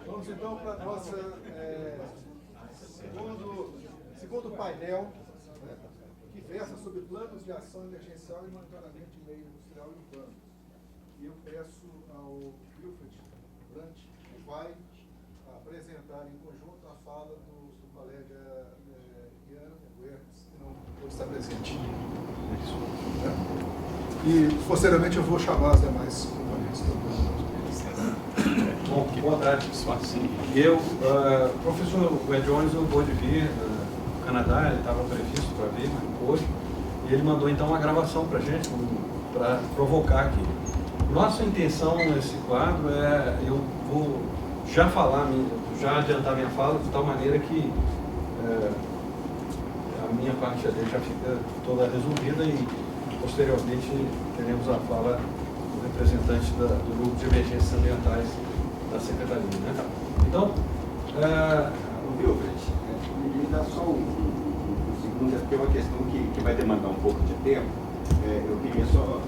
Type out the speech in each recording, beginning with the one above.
Vamos então para a nossa segundo painel, né, que versa sobre planos de ação emergencial e monitoramento de meio industrial e urbano. E eu peço ao Wilfred Brant, que vai apresentar em conjunto a fala do colega Ian Guerres, que não pode estar presente. E posteriormente eu vou chamar as demais componentes. Bom, boa tarde, pessoal. Eu, professor Ed Jones, não pôde vir do Canadá, ele estava previsto para vir, mas não pôde. E ele mandou então uma gravação para a gente, para provocar aqui. Nossa intenção nesse quadro eu vou já adiantar minha fala de tal maneira que a minha parte dele já fica toda resolvida e posteriormente teremos a fala do representante do grupo de emergências ambientais da Secretaria, né? Então, o Wilfred, me dá só um segundo, porque é uma questão que vai demandar um pouco de tempo. Eu queria só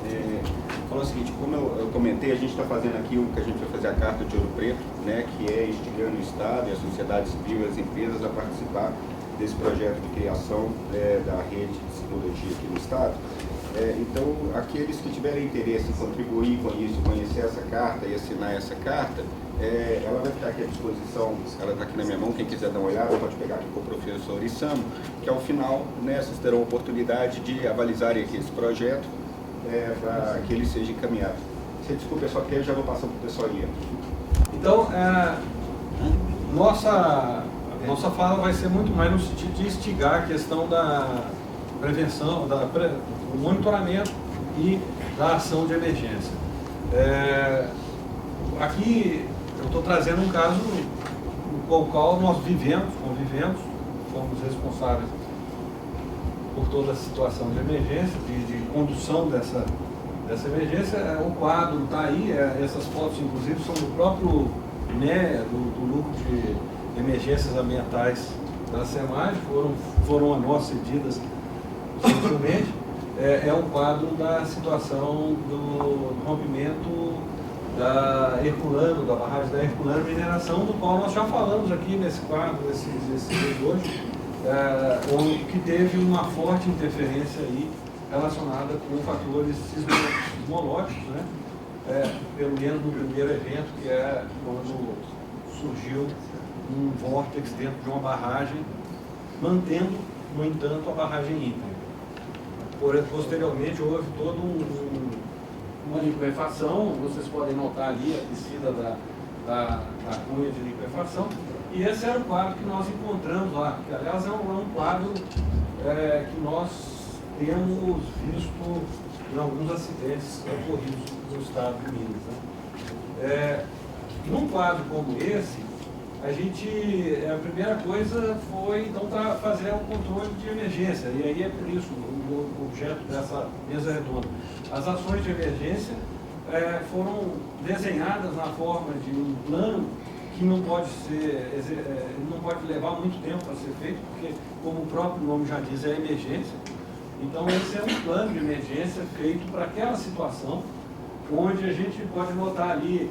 falar o seguinte: como eu comentei, a gente está fazendo aqui o que a gente vai fazer a Carta de Ouro Preto, né, que é instigando o Estado e a sociedade civil e as empresas a participar desse projeto de criação da rede de sinologia aqui no Estado. Então, aqueles que tiverem interesse em contribuir com isso, conhecer essa carta e assinar essa carta, ela vai ficar aqui à disposição, ela está aqui na minha mão, quem quiser dar uma olhada pode pegar aqui com o professor Issamo, que ao final, né, vocês terão a oportunidade de avalizarem aqui esse projeto para que ele seja encaminhado. Você desculpa, só que eu já vou passar para o pessoal aí. Então, nossa fala vai ser muito mais no sentido de instigar a questão da prevenção, do monitoramento e da ação de emergência. Aqui eu estou trazendo um caso com o qual nós convivemos, fomos responsáveis por toda a situação de emergência, de condução dessa emergência. O quadro está aí, essas fotos inclusive são do próprio INEA, do Núcleo de Emergências Ambientais da SEMAG, foram a nós cedidas recentemente. É um quadro da situação do rompimento da Herculano, da barragem da Herculano Mineração, do qual nós já falamos aqui nesse quadro, esse vídeo hoje, que teve uma forte interferência aí relacionada com fatores sismológicos, né? Pelo menos no primeiro evento, que é quando surgiu um vórtex dentro de uma barragem, mantendo, no entanto, a barragem íntegra. Posteriormente houve toda uma liquefação, vocês podem notar ali a descida da cunha de liquefação, e esse era o quadro que nós encontramos lá, que aliás é um quadro que nós temos visto em alguns acidentes ocorridos no estado de Minas, né? Num quadro como esse, a primeira coisa foi então fazer o controle de emergência, e aí é por isso o objeto dessa mesa redonda. As ações de emergência foram desenhadas na forma de um plano que não pode levar muito tempo para ser feito, porque, como o próprio nome já diz, é emergência. Então, esse é um plano de emergência feito para aquela situação, onde a gente pode notar ali,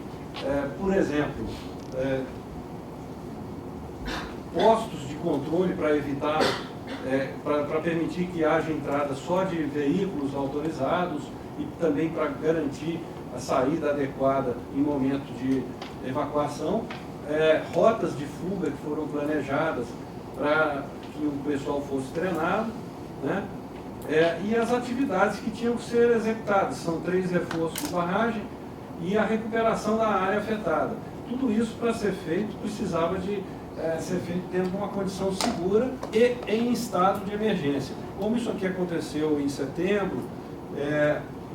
por exemplo, postos de controle para evitar, para permitir que haja entrada só de veículos autorizados e também para garantir a saída adequada em momento de evacuação, rotas de fuga que foram planejadas para que o pessoal fosse treinado, né? E as atividades que tinham que ser executadas, são 3 reforços de barragem e a recuperação da área afetada. Tudo isso, para ser feito, precisava de ser feito dentro de uma condição segura e em estado de emergência. Como isso aqui aconteceu em setembro,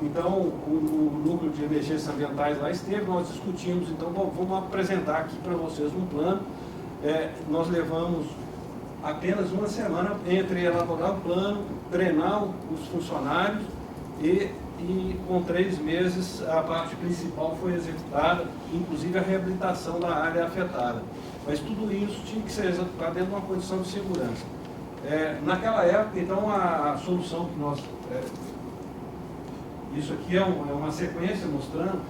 então o Núcleo de Emergências Ambientais lá esteve, nós discutimos, então vamos apresentar aqui para vocês um plano. Nós levamos apenas uma semana entre elaborar o plano, treinar os funcionários e e com 3 meses a parte principal foi executada, inclusive a reabilitação da área afetada. Mas tudo isso tinha que ser executado dentro de uma condição de segurança. Naquela época, então, a solução que nós... isso aqui é uma sequência mostrando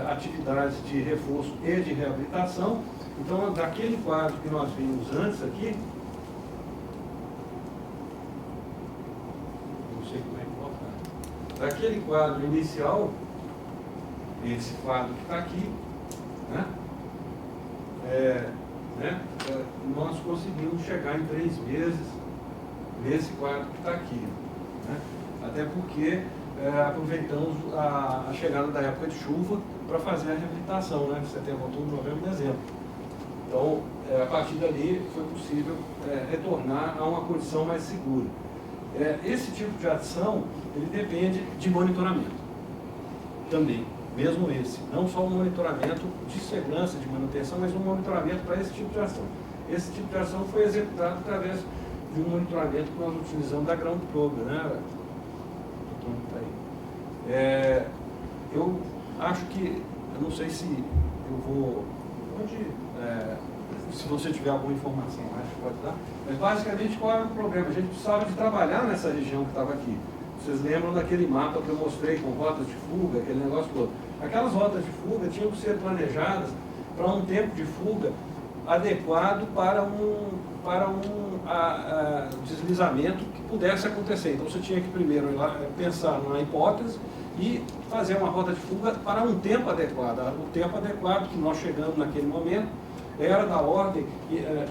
atividades de reforço e de reabilitação. Então, daquele quadro que nós vimos antes aqui, não sei como é que colocar, daquele quadro inicial, esse quadro que está aqui, nós conseguimos chegar em 3 meses nesse quadro que está aqui. Até porque aproveitamos a chegada da época de chuva para fazer a reabilitação, setembro, outubro, novembro e dezembro. Então, a partir dali foi possível retornar a uma condição mais segura. Esse tipo de ação, ele depende de monitoramento também, mesmo esse. Não só um monitoramento de segurança, de manutenção, mas um monitoramento para esse tipo de ação. Esse tipo de ação foi executado através de um monitoramento que nós utilizamos da Ground Program, eu acho que, eu não sei se eu vou... se você tiver alguma informação, acho que pode dar. Mas basicamente qual era o problema? A gente precisava de trabalhar nessa região que estava aqui. Vocês lembram daquele mapa que eu mostrei com rotas de fuga, aquele negócio todo? Aquelas rotas de fuga tinham que ser planejadas para um tempo de fuga adequado para um deslizamento que pudesse acontecer. Então você tinha que primeiro pensar numa hipótese e fazer uma rota de fuga para um tempo adequado. O tempo adequado que nós chegamos naquele momento era da ordem,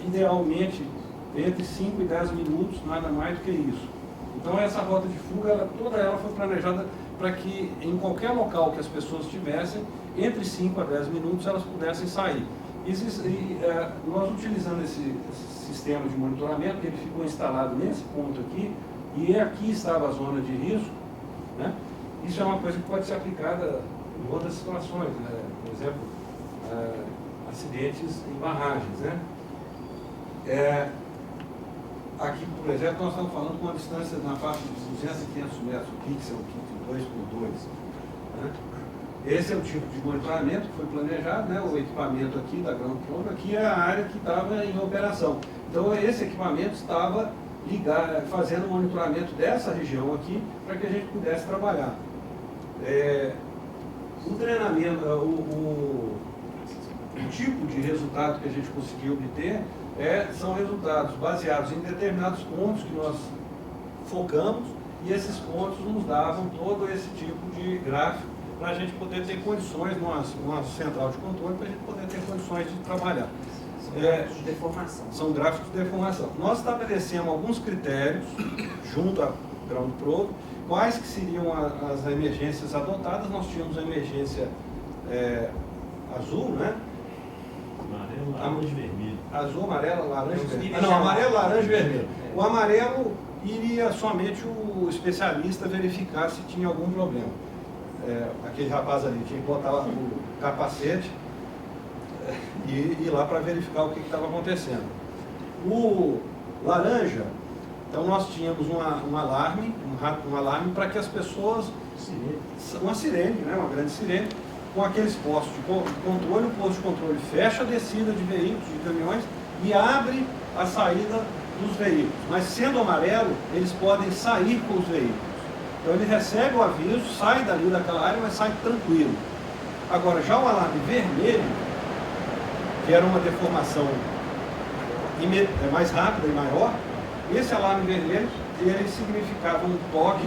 idealmente, entre 5 e 10 minutos, nada mais do que isso. Então essa rota de fuga, toda ela foi planejada para que em qualquer local que as pessoas estivessem, entre 5 a 10 minutos elas pudessem sair. Nós utilizando esse sistema de monitoramento, ele ficou instalado nesse ponto aqui, e aqui estava a zona de risco, Isso é uma coisa que pode ser aplicada em outras situações, por exemplo, acidentes em barragens, aqui, por exemplo, nós estamos falando com uma distância na faixa de 200 e 500 metros, o pixel, 2x2. Esse é o tipo de monitoramento que foi planejado, o equipamento aqui da Ground Program, aqui é a área que estava em operação. Então, esse equipamento estava fazendo o monitoramento dessa região aqui, para que a gente pudesse trabalhar. O treinamento, o tipo de resultado que a gente conseguiu obter são resultados baseados em determinados pontos que nós focamos, e esses pontos nos davam todo esse tipo de gráfico para a gente poder ter condições, numa central de controle, para a gente poder ter condições de trabalhar. São gráficos de deformação. São gráficos de deformação. Nós estabelecemos alguns critérios, junto à Ground Program, quais que seriam as emergências adotadas. Nós tínhamos a emergência azul, Amarelo, laranja e vermelho. Azul, amarelo, laranja e vermelho. Não, amarelo, laranja e vermelho. O amarelo iria somente o especialista verificar se tinha algum problema. Aquele rapaz ali tinha que botar o capacete e ir lá para verificar o que estava acontecendo. O laranja, então nós tínhamos um alarme para que as pessoas... Uma sirene, uma grande sirene, com aqueles postos de controle. O posto de controle fecha a descida de veículos, de caminhões, e abre a saída dos veículos. Mas sendo amarelo, eles podem sair com os veículos. Então ele recebe o aviso, sai dali daquela área, mas sai tranquilo. Agora, já o alarme vermelho, que era uma deformação mais rápida e maior, esse alarme vermelho, ele significava um toque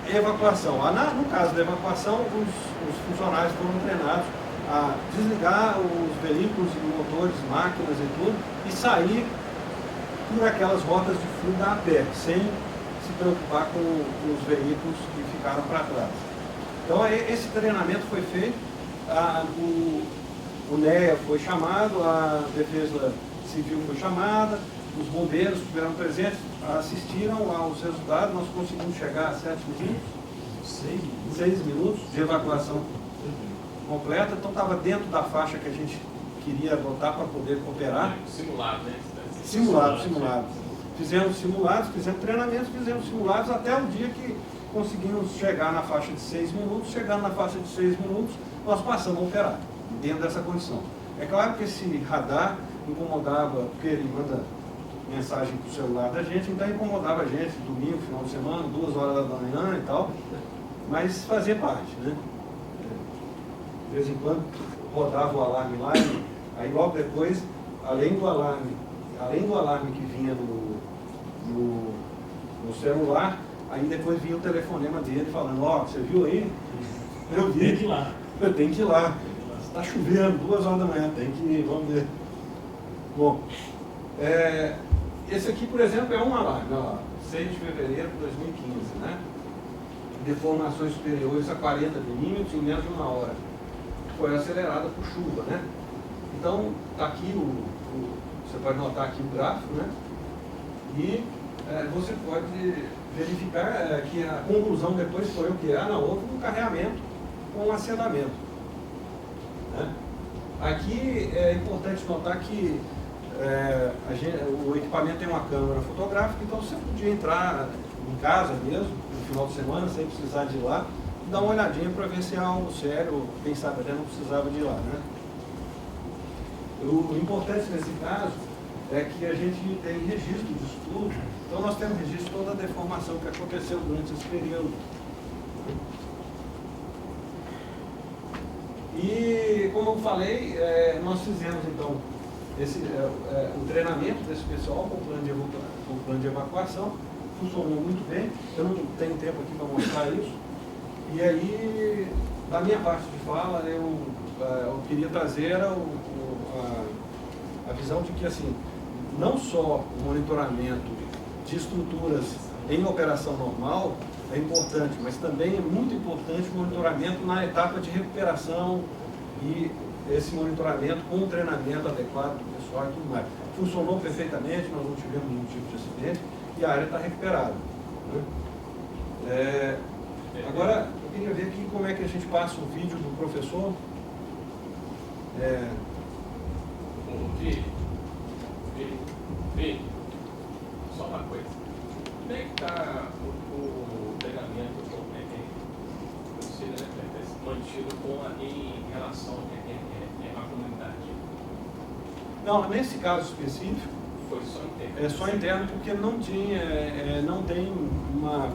de evacuação. No caso da evacuação, os funcionários foram treinados a desligar os veículos, motores, máquinas e tudo, e sair por aquelas rotas de fuga a pé, sem se preocupar com os veículos que ficaram para trás. Então, esse treinamento foi feito, o NEA foi chamado, a Defesa Civil foi chamada, os bombeiros estiveram presentes, assistiram aos resultados. Nós conseguimos chegar a 7 minutos, 6 minutos de evacuação completa. Então, estava dentro da faixa que a gente queria adotar para poder operar. Simulado, né? Simulado. Fizemos simulados, fizemos treinamentos, fizemos simulados até o dia que conseguimos chegar na faixa de 6 minutos. Chegando na faixa de 6 minutos, nós passamos a operar dentro dessa condição. É claro que esse radar incomodava, porque ele manda mensagem para o celular da gente, então incomodava a gente domingo, final de semana, 2 horas da manhã e tal, mas fazia parte, né? De vez em quando rodava o alarme lá, aí logo depois, além do alarme que vinha no celular, aí depois vinha o telefonema dele falando, ó, você viu aí? Eu vi. Tem que ir lá. Eu tenho que ir lá. Está chovendo, 2 horas da manhã, tem que ir, vamos ver. Bom, esse aqui, por exemplo, é um alarme, ó, 6 de fevereiro de 2015, né? Deformações superiores a 40 milímetros em menos de 1 hora. Foi acelerada por chuva, né? Então, tá aqui você pode notar aqui o gráfico, né? E você pode verificar que a conclusão depois foi o que? Não, houve um carreamento com acenamento, né? Aqui é importante notar que o equipamento tem uma câmera fotográfica, então você podia entrar em casa mesmo, no final de semana, sem precisar de ir lá, e dar uma olhadinha para ver se é algo sério, quem sabe até não precisava de ir lá, né? O importante nesse caso é que a gente tem registro disso tudo, então nós temos registro de toda a deformação que aconteceu durante esse período. E, como eu falei, nós fizemos então o treinamento desse pessoal com o plano de evacuação, funcionou muito bem, eu não tenho tempo aqui para mostrar isso, e aí, da minha parte de fala, eu queria trazer a visão de que, assim, não só o monitoramento de estruturas em operação normal é importante, mas também é muito importante o monitoramento na etapa de recuperação e esse monitoramento com o treinamento adequado do pessoal e tudo mais. Funcionou perfeitamente, nós não tivemos nenhum tipo de acidente e a área está recuperada, né? Agora, eu queria ver aqui como é que a gente passa o vídeo do professor. Vi, só uma coisa. Como é que está o treinamento mantido em relação à comunidade? Não, nesse caso específico, Foi só interno? é só interno porque não tem uma...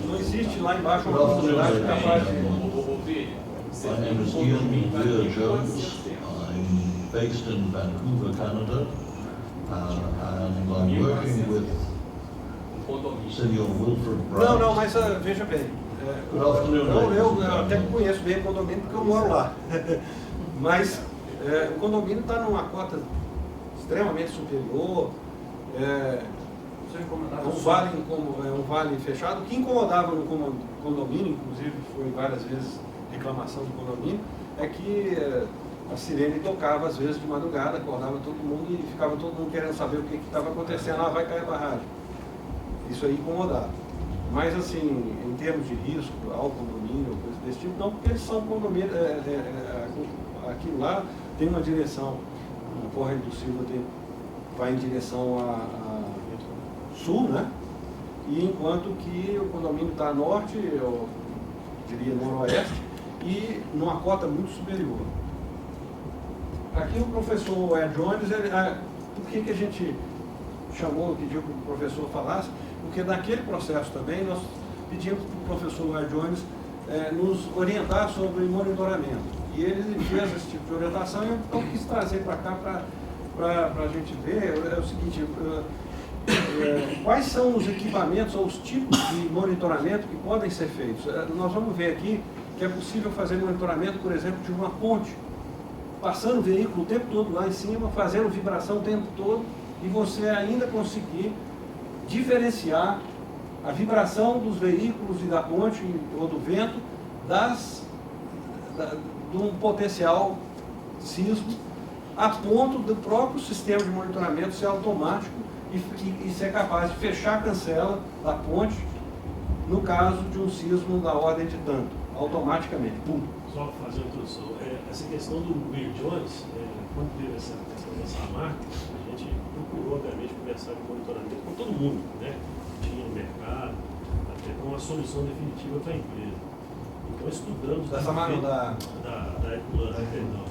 não existe lá embaixo uma comunidade capaz de... My name is Ian Weir Jones. I'm based in Vancouver, Canada, and I'm working with Senor Wilfred Bright. Não, mas veja bem. Good afternoon, Eu ladies and até gentlemen. conheço bem o condomínio porque eu moro lá. Mas o condomínio está numa cota extremamente superior. É um vale fechado. O que incomodava no condomínio, inclusive foi várias vezes reclamação do condomínio, é que a sirene tocava às vezes de madrugada, acordava todo mundo e ficava todo mundo querendo saber o que estava acontecendo, vai cair a barragem. Isso aí incomodava. Mas assim, em termos de risco ao condomínio, coisa desse tipo, não, porque eles são condomínios, aquilo lá tem uma direção, a corrente do Silva vai em direção a sul, né? E enquanto que o condomínio está a norte, eu diria noroeste, e numa cota muito superior. Aqui o professor Ed Jones, por que a gente pediu que o professor falasse? Porque naquele processo também nós pedimos para o professor Ed Jones nos orientar sobre monitoramento. E ele fez esse tipo de orientação e eu então quis trazer para cá para a gente ver. É o seguinte, quais são os equipamentos ou os tipos de monitoramento que podem ser feitos? Nós vamos ver aqui que é possível fazer monitoramento, por exemplo, de uma ponte, passando o veículo o tempo todo lá em cima, fazendo vibração o tempo todo, e você ainda conseguir diferenciar a vibração dos veículos e da ponte ou do vento de um potencial sismo, a ponto do próprio sistema de monitoramento ser automático e ser capaz de fechar a cancela da ponte no caso de um sismo da ordem de tanto, automaticamente. Pum. só fazer uma introdução. Essa questão do Will Jones, quando teve essa questão dessa marca, a gente procurou, obviamente, conversar de monitoramento com todo mundo, né? Que tinha no mercado, até com uma solução definitiva para a empresa. Então, estudamos... Dessa marca da Eculano, perdão.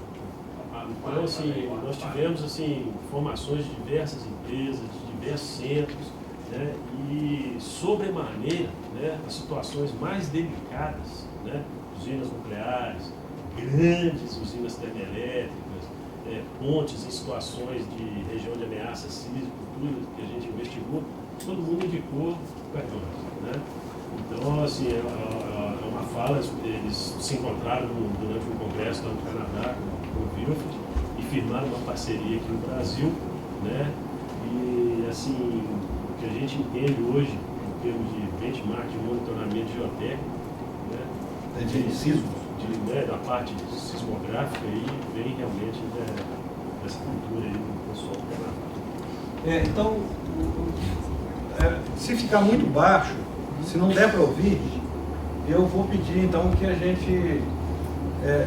Então, assim, nós tivemos assim, informações de diversas empresas, de diversos centros, né, e, sobremaneira, né, as situações mais delicadas, né, usinas nucleares, grandes usinas termoelétricas, pontes em situações de região de ameaça sísmica, tudo que a gente investigou, todo mundo indicou Petrobras, né? Então, assim, é uma fala, eles se encontraram durante um congresso lá no Canadá com o Wilfred e firmaram uma parceria aqui no Brasil, né? E, assim, o que a gente entende hoje, em termos de benchmark, de monitoramento geotécnico, né? De sismos. Da parte sismográfica, aí vem realmente dessa cultura aí do pessoal do Canadá. Então, se ficar muito baixo, se não der para ouvir, eu vou pedir então que a gente,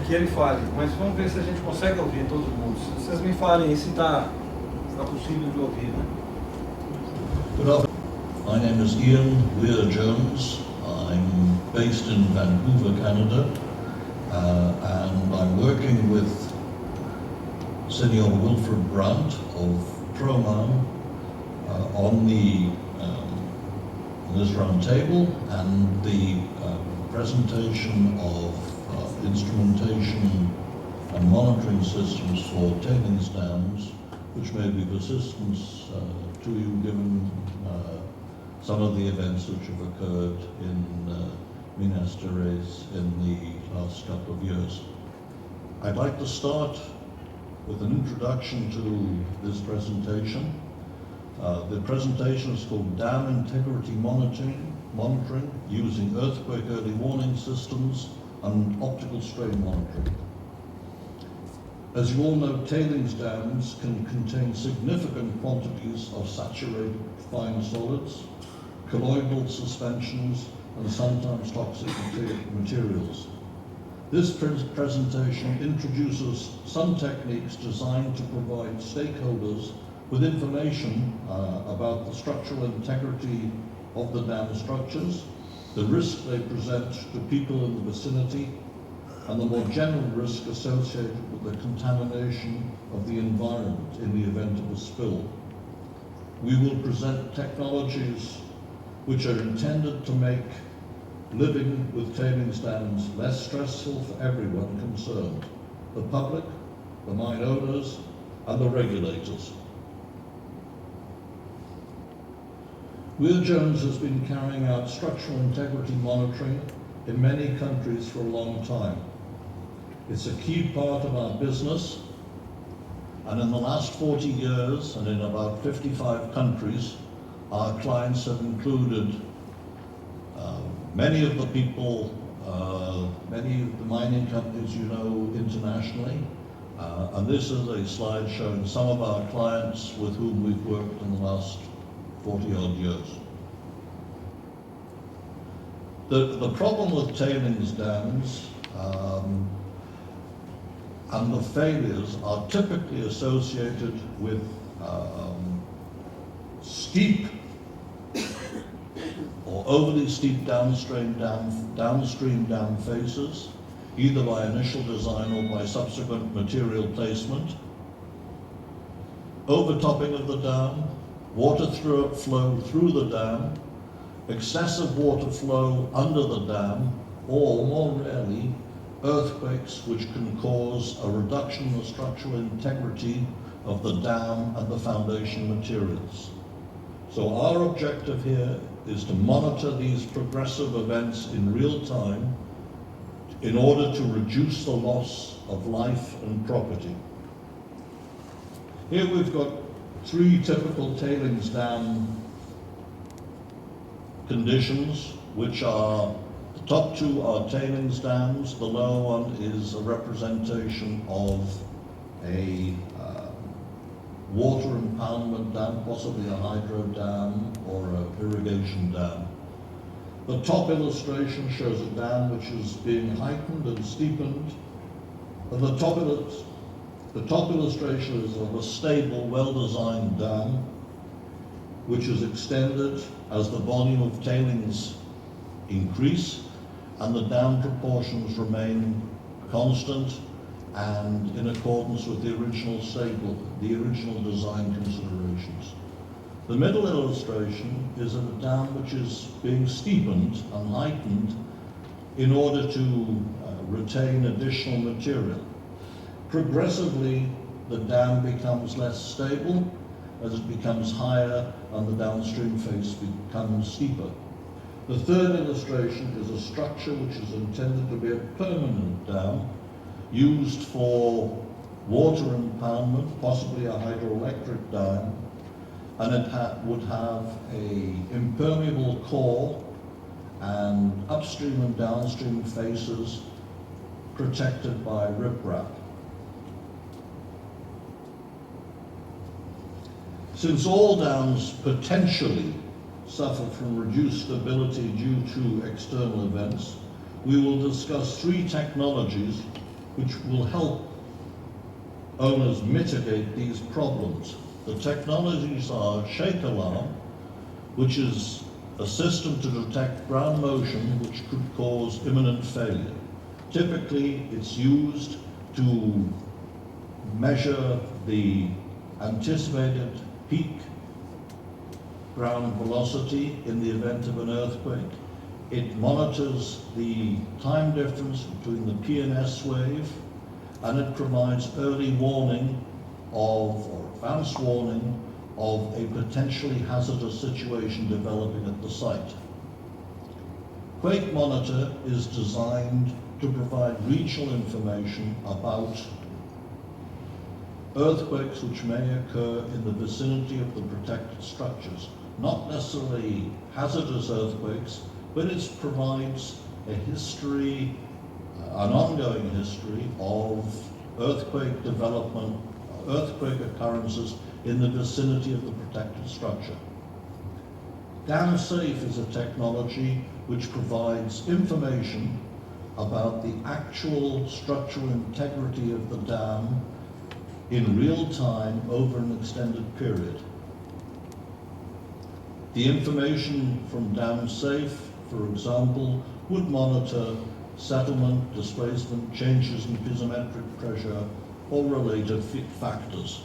que ele fale, mas vamos ver se a gente consegue ouvir todo mundo. Se vocês me falem se está possível de ouvir, né? Good afternoon. My name is Ian Weir-Jones. I'm based in Vancouver, Canada, and I'm working with Senior Wilfred Brandt of Proman on this round table and the presentation of instrumentation and monitoring systems for tailings dams, which may be of assistance to you given some of the events which have occurred in Minas Gerais in the last couple of years. I'd like to start with an introduction to this presentation. The presentation is called Dam Integrity Monitoring using Earthquake Early Warning Systems and Optical Strain Monitoring. As you all know, tailings dams can contain significant quantities of saturated fine solids, colloidal suspensions, and sometimes toxic materials. This presentation introduces some techniques designed to provide stakeholders with information about the structural integrity of the dam structures, the risk they present to people in the vicinity, and the more general risk associated with the contamination of the environment in the event of a spill. We will present technologies which are intended to make living with tailings dams less stressful for everyone concerned, the public, the mine owners, and the regulators. Weir-Jones has been carrying out structural integrity monitoring in many countries for a long time. It's a key part of our business, and in the last 40 years and in about 55 countries, our clients have included many of the people, many of the mining companies you know internationally, and this is a slide showing some of our clients with whom we've worked in the last 40-odd years. The problem with tailings dams and the failures are typically associated with steep or overly steep downstream dam faces, either by initial design or by subsequent material placement, overtopping of the dam, water flow through the dam, excessive water flow under the dam, or more rarely, earthquakes which can cause a reduction in the structural integrity of the dam and the foundation materials. So our objective here is to monitor these progressive events in real time in order to reduce the loss of life and property. Here we've got three typical tailings dam conditions, which are, the top two are tailings dams, the lower one is a representation of a water impoundment dam, possibly a hydro dam or an irrigation dam. The top illustration shows a dam which is being heightened and steepened. And the top illustration is of a stable, well-designed dam which is extended as the volume of tailings increase and the dam proportions remain constant and in accordance with the original design considerations. The middle illustration is of a dam which is being steepened and heightened in order to retain additional material. Progressively, the dam becomes less stable as it becomes higher and the downstream face becomes steeper. The third illustration is a structure which is intended to be a permanent dam used for water impoundment, possibly a hydroelectric dam, and it would have an impermeable core and upstream and downstream faces protected by riprap. Since all dams potentially suffer from reduced stability due to external events, we will discuss 3 technologies which will help owners mitigate these problems. The technologies are shake alarm, which is a system to detect ground motion which could cause imminent failure. Typically, it's used to measure the anticipated peak ground velocity in the event of an earthquake. It monitors the time difference between the P and S wave, and it provides early warning or advanced warning of a potentially hazardous situation developing at the site. Quake Monitor is designed to provide regional information about earthquakes which may occur in the vicinity of the protected structures. Not necessarily hazardous earthquakes, but it provides a history, an ongoing history of earthquake development, earthquake occurrences in the vicinity of the protected structure. DamSafe is a technology which provides information about the actual structural integrity of the dam in real time over an extended period. The information from DamSafe, for example, would monitor settlement, displacement, changes in piezometric pressure, or related factors.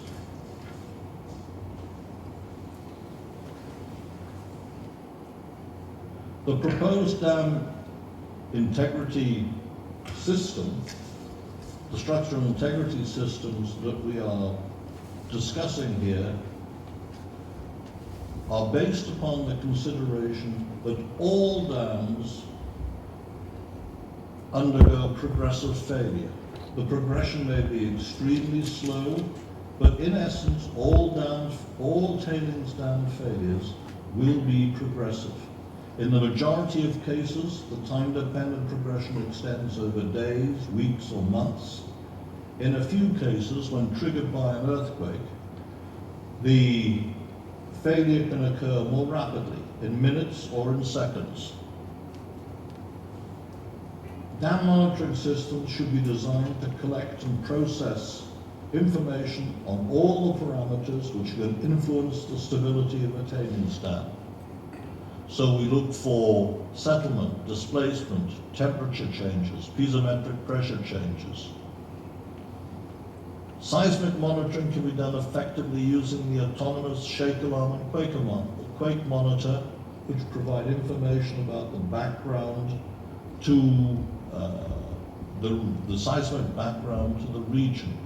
The proposed dam integrity system, the structural integrity systems that we are discussing here, are based upon the consideration that all dams undergo progressive failure. The progression may be extremely slow, but in essence, all tailings dam failures will be progressive. In the majority of cases, the time-dependent progression extends over days, weeks, or months. In a few cases, when triggered by an earthquake, the failure can occur more rapidly, in minutes or in seconds. Dam monitoring systems should be designed to collect and process information on all the parameters which can influence the stability of a tailings dam. So we look for settlement, displacement, temperature changes, piezometric pressure changes. Seismic monitoring can be done effectively using the autonomous shake alarm and quake monitor, which provide information about the background to the seismic background to the region.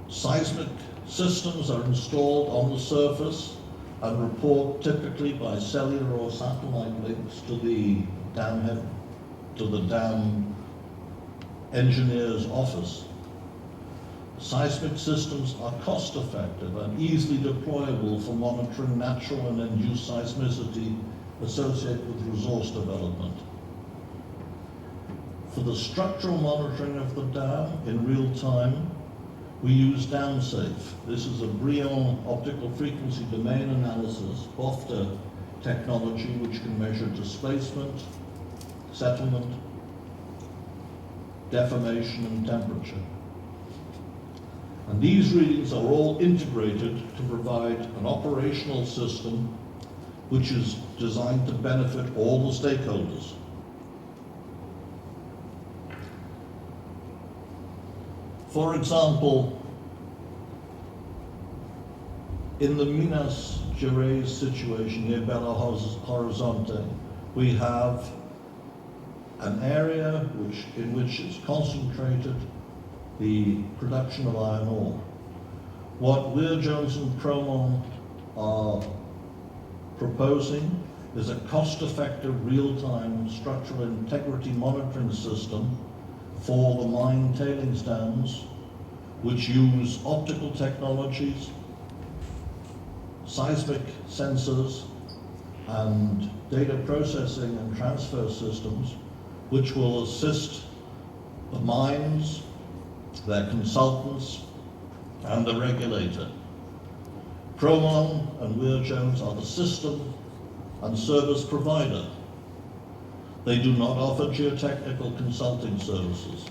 Seismic systems are installed on the surface and report typically by cellular or satellite links to the dam engineer's office. Seismic systems are cost-effective and easily deployable for monitoring natural and induced seismicity associated with resource development. For the structural monitoring of the dam in real time, we use DAMSafe. This is a Brion optical frequency domain analysis, BOFTA technology, which can measure displacement, settlement, deformation, and temperature. And these readings are all integrated to provide an operational system which is designed to benefit all the stakeholders. For example, in the Minas Gerais situation near Belo Horizonte, we have an area in which is concentrated the production of iron ore. What Weir Jones and Cromon are proposing is a cost-effective real-time structural integrity monitoring system for the mine tailings dams, which use optical technologies, seismic sensors, and data processing and transfer systems, which will assist the mines, their consultants, and the regulator. Cromon and Weir Jones are the system and service provider. They do not offer geotechnical consulting services.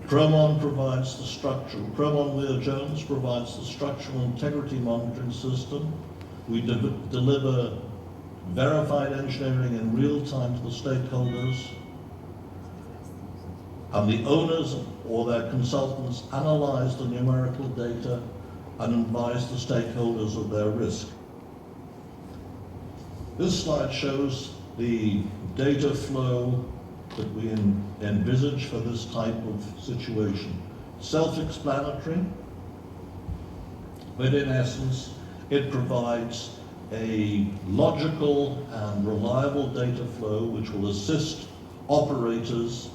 Cromon provides the structure. Cromon Weir Jones provides the structural integrity monitoring system. We deliver verified engineering in real time to the stakeholders, and the owners or their consultants analyze the numerical data and advise the stakeholders of their risk. This slide shows the data flow that we envisage for this type of situation. Self-explanatory, but in essence, it provides a logical and reliable data flow which will assist operators,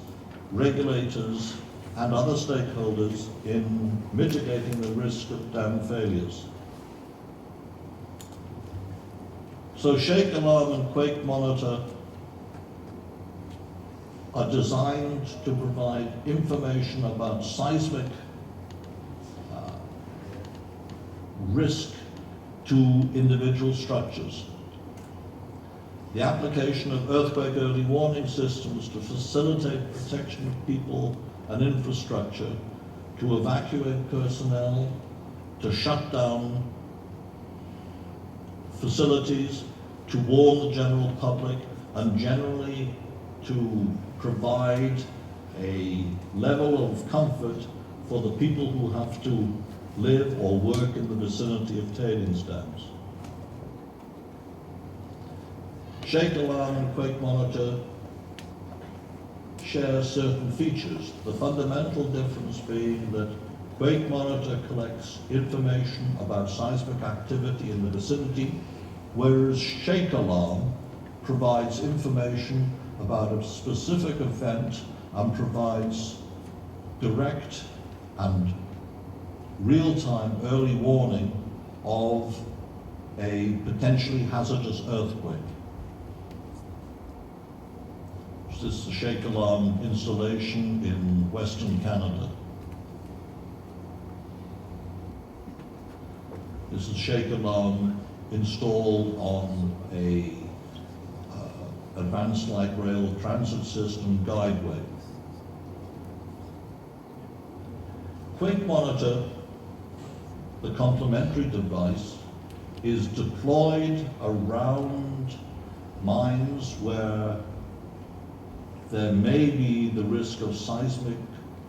regulators, and other stakeholders in mitigating the risk of dam failures. So Shake Alarm and Quake Monitor are designed to provide information about seismic risk to individual structures. The application of earthquake early warning systems to facilitate protection of people and infrastructure, to evacuate personnel, to shut down facilities, to warn the general public, and generally to provide a level of comfort for the people who have to live or work in the vicinity of tailings dams. Shake Alarm and Quake Monitor share certain features. The fundamental difference being that Quake Monitor collects information about seismic activity in the vicinity, whereas Shake Alarm provides information about a specific event and provides direct and real-time early warning of a potentially hazardous earthquake. This is the Shake Alarm installation in Western Canada. This is Shake Alarm installed on a advanced light rail transit system guideway. Quake Monitor, the complementary device, is deployed around mines where there may be the risk of seismic,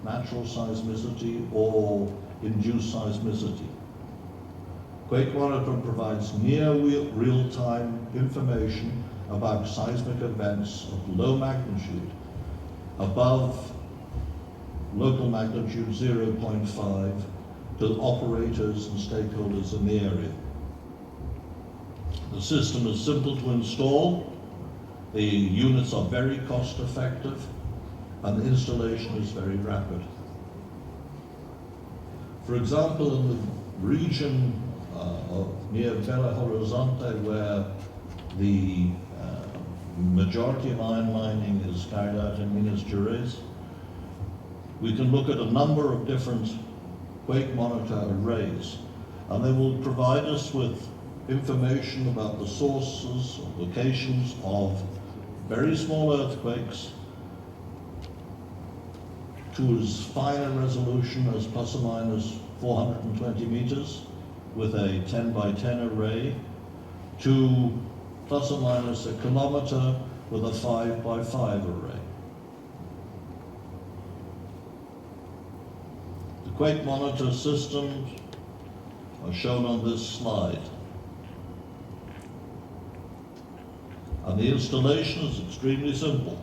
natural seismicity or induced seismicity. Quake Monitor provides near real-time information about seismic events of low magnitude, above local magnitude 0.5, to operators and stakeholders in the area. The system is simple to install, the units are very cost effective, and the installation is very rapid. For example, in the region near Belo Horizonte, where the majority of iron mining is carried out in Minas Gerais, we can look at a number of different quake monitor arrays, and they will provide us with information about the sources, locations of very small earthquakes to as fine a resolution as plus or minus 420 meters with a 10 by 10 array, to plus or minus a kilometer with a 5 by 5 array. The quake monitor systems are shown on this slide. And the installation is extremely simple.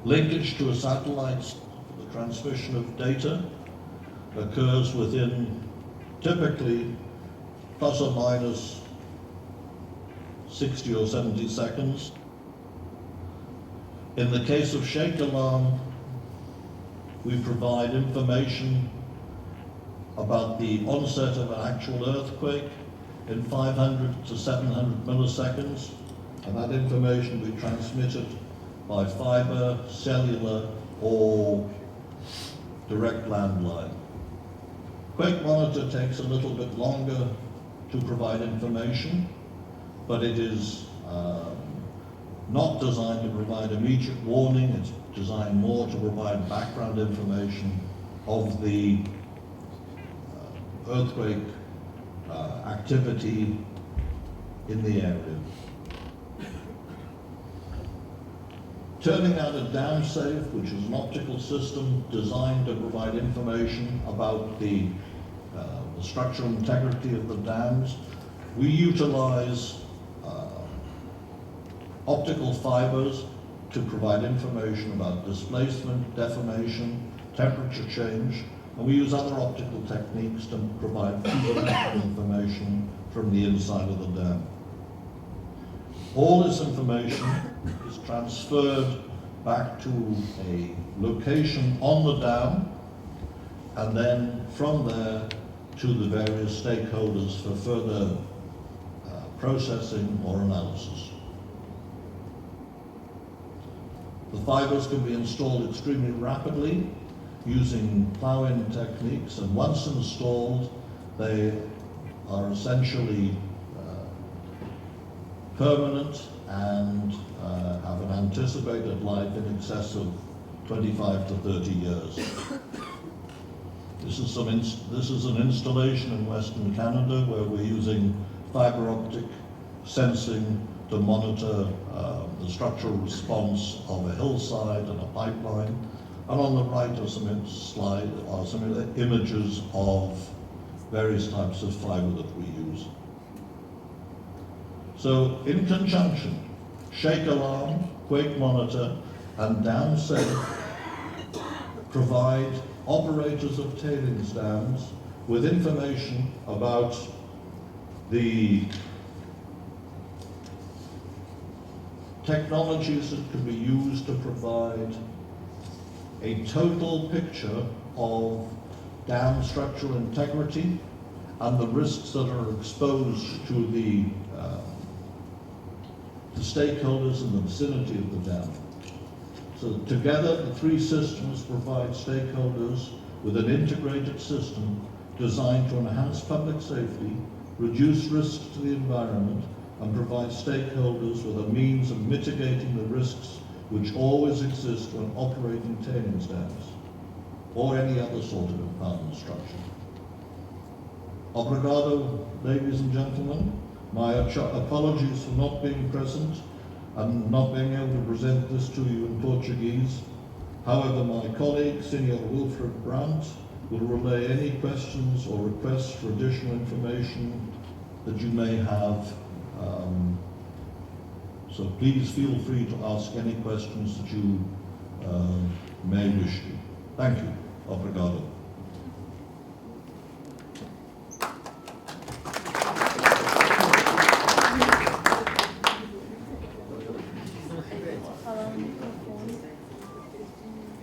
Linkage to a satellite for the transmission of data occurs within typically plus or minus 60 or 70 seconds. In the case of shake alarm, we provide information about the onset of an actual earthquake in 500 to 700 milliseconds, and that information will be transmitted by fiber, cellular, or direct landline. Quake monitor takes a little bit longer to provide information, but it is not designed to provide immediate warning. It's designed more to provide background information of the earthquake activity in the area. Turning now to DamSafe, which is an optical system designed to provide information about the structural integrity of the dams. We utilize optical fibers to provide information about displacement, deformation, temperature change, and we use other optical techniques to provide information from the inside of the dam. All this information is transferred back to a location on the dam, and then from there to the various stakeholders for further processing or analysis. The fibers can be installed extremely rapidly using plow-in techniques, and once installed, they are essentially permanent and have an anticipated life in excess of 25 to 30 years. This is an installation in Western Canada where we're using fiber optic sensing to monitor the structural response of a hillside and a pipeline. And on the right are some images of various types of fiber that we use. So in conjunction, shake alarm, quake monitor, and DamSafe provide operators of tailings dams with information about the technologies that can be used to provide a total picture of dam structural integrity and the risks that are exposed to the stakeholders in the vicinity of the dam. So together, the three systems provide stakeholders with an integrated system designed to enhance public safety, reduce risks to the environment, and provide stakeholders with a means of mitigating the risks which always exist when operating tailings dams or any other sort of impoundment structure. Obrigado, ladies and gentlemen. My apologies for not being present and not being able to present this to you in Portuguese. However, my colleague, Senior Wilfred Brandt, will relay any questions or requests for additional information that you may have. So please feel free to ask any questions that you may wish to. Thank you. Obrigado.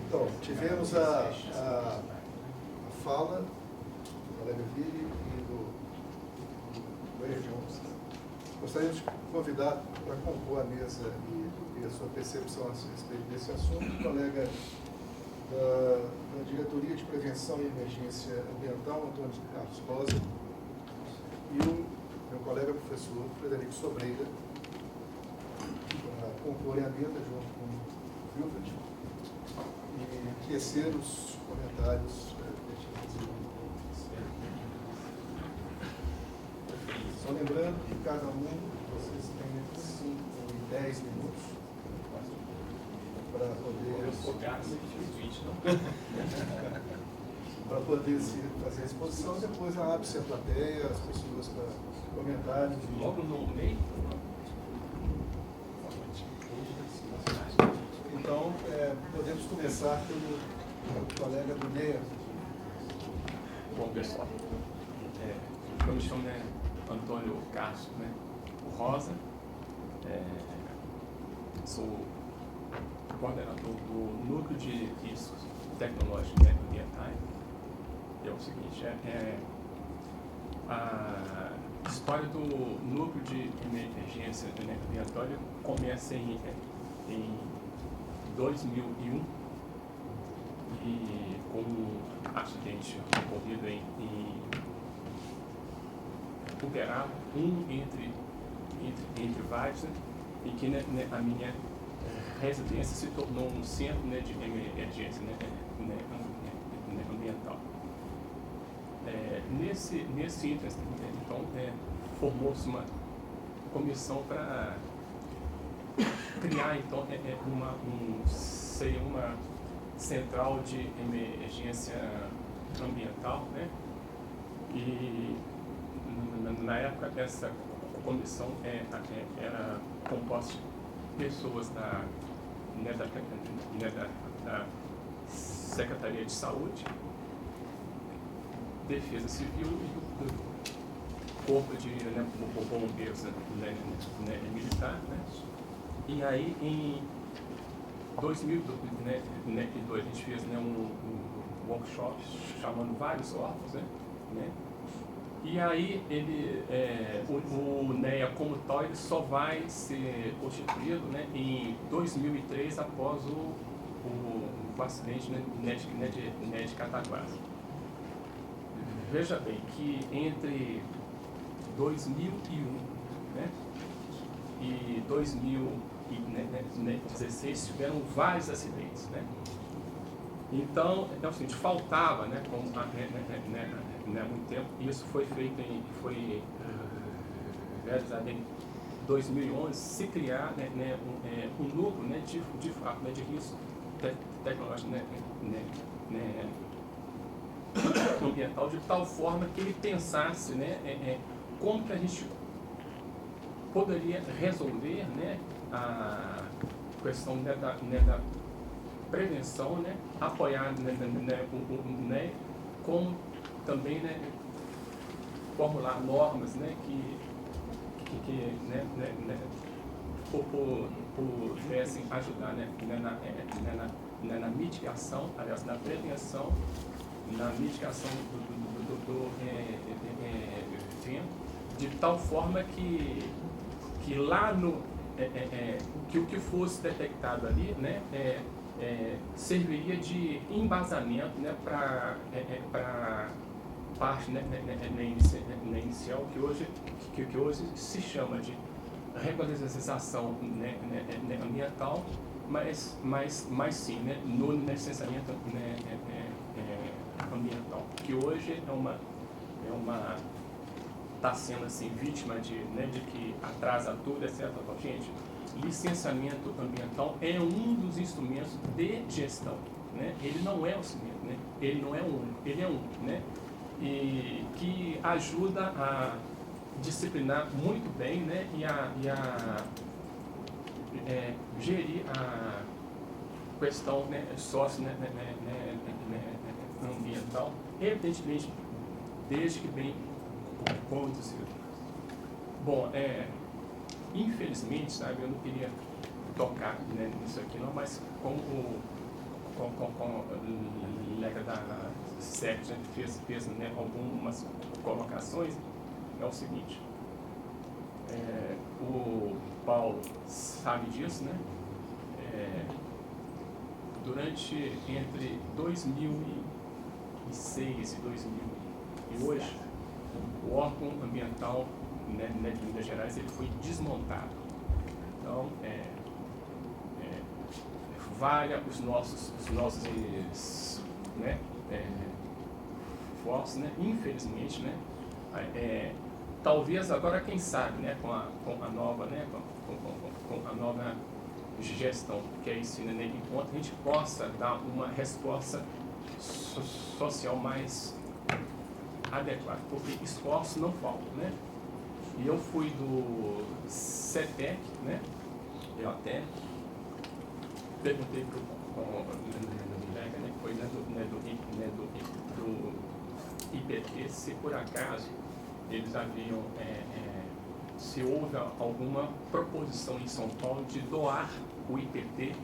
Então, tivemos a fala do Leville e do Ray Jones. Gostaríamos de convidar para compor a mesa e a sua percepção a respeito desse assunto, o colega da Diretoria de Prevenção e Emergência Ambiental, Antônio Carlos Rosa, e o meu colega professor Frederico Sobreira, para compor a mesa junto com o Wilfred e tecer os comentários pertinentes. Só lembrando que cada um de vocês tem entre 5 e 10 minutos para poder, para poder se fazer a exposição. Depois abre-se a plateia, as pessoas para comentários. Logo no meio. Então, podemos começar pelo colega do NEA. Bom, pessoal, eu me chamo Antônio Carlos Rosa, sou coordenador do Núcleo de Riscos Tecnológicos Ambientais. É o seguinte, a história do Núcleo de Emergência Ambiental começa em 2001 e com um acidente ocorrido em Uberaba, entre vários, e que a minha residência se tornou um centro de emergência ambiental. Nesse ínterim, então, formou-se uma comissão para criar, então, uma central de emergência ambiental, né? E na época essa comissão era composta de pessoas da Secretaria de Saúde, Defesa Civil e do Corpo de Bombeiros Militar, né? E aí em 2002 a gente fez um workshop chamando vários órgãos, né? E aí o NEA como tal ele só vai ser constituído, né, em 2003 após o acidente de Cataguases. Veja bem que entre 2001, né, e 2016 tiveram vários acidentes, né? Então, é o seguinte, faltava, né, como muito tempo, isso foi feito realizado em 2011, se criar um núcleo de risco tecnológico ambiental, de tal forma que ele pensasse como que a gente poderia resolver, né, a questão da prevenção, né, apoiar como também, né, formular normas, né, que pudessem ajudar, né, na mitigação, aliás, na prevenção, na mitigação do evento, de tal forma que lá no que o que fosse detectado ali, né, serviria de embasamento, né, para parte, né, inicial que hoje se chama de regularização, né, ambiental, mas sim, né, no licenciamento, né, ambiental, que hoje está sendo assim vítima de que atrasa tudo, etc. Gente, licenciamento ambiental é um dos instrumentos de gestão, né? Ele não é o instrumento, né? Ele não é o único, ele é um, né? E que ajuda a disciplinar muito bem, né? E a gerir a questão, né, ambiental, evidentemente, desde que bem conduzido. Bom, infelizmente, sabe, eu não queria tocar, né, nisso aqui não, mas como o colega da SEC fez, né, algumas colocações, é o seguinte: O Paulo sabe disso, né? Entre 2006 e 2008, o órgão ambiental, né, de Minas Gerais, ele foi desmontado. Então, os nossos né, esforços, né, infelizmente, né, talvez agora, quem sabe, né, com a nova, né, com a nova gestão que é isso, né, enquanto a gente possa dar uma resposta social mais adequada, porque esforço não falta, né? E eu fui do CETEC, né? Eu até perguntei para o colega, né, que foi do IPT, se por acaso eles haviam, se houve alguma proposição em São Paulo de doar o IPT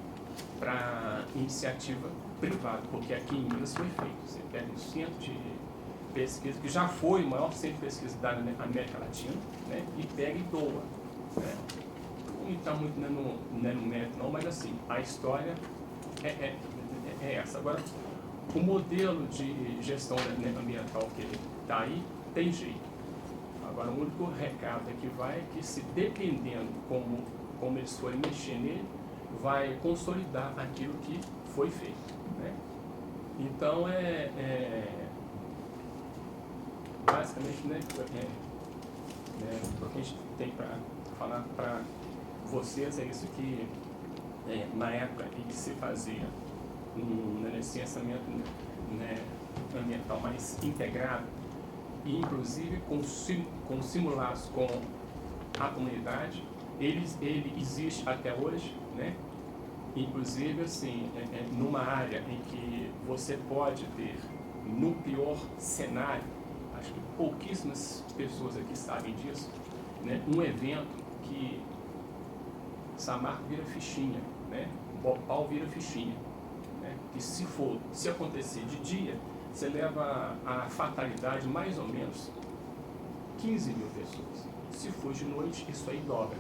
para iniciativa privada, porque aqui em Minas foi feito. Você pega um centro de pesquisa, que já foi o maior centro de pesquisa da América Latina, né, e pega e doa. Né. Não está muito no mérito não, mas assim, a história é essa. Agora, o modelo de gestão, né, ambiental que ele está aí, tem jeito. Agora, o único recado que vai é que, se dependendo como eles forem mexer nele, vai consolidar aquilo que foi feito. Né? Então, basicamente, né, o que a gente tem para falar para vocês é isso, que na época em que se fazia um licenciamento, né, ambiental mais integrado, e inclusive com simulados com a comunidade, ele existe até hoje, né? Inclusive, assim, numa área em que você pode ter, no pior cenário, acho que pouquíssimas pessoas aqui sabem disso, né? Um evento que Samarco vira fichinha, né? Bhopal vira fichinha, né? Que se acontecer de dia, você leva a fatalidade mais ou menos 15 mil pessoas. Se for de noite, isso aí dobra,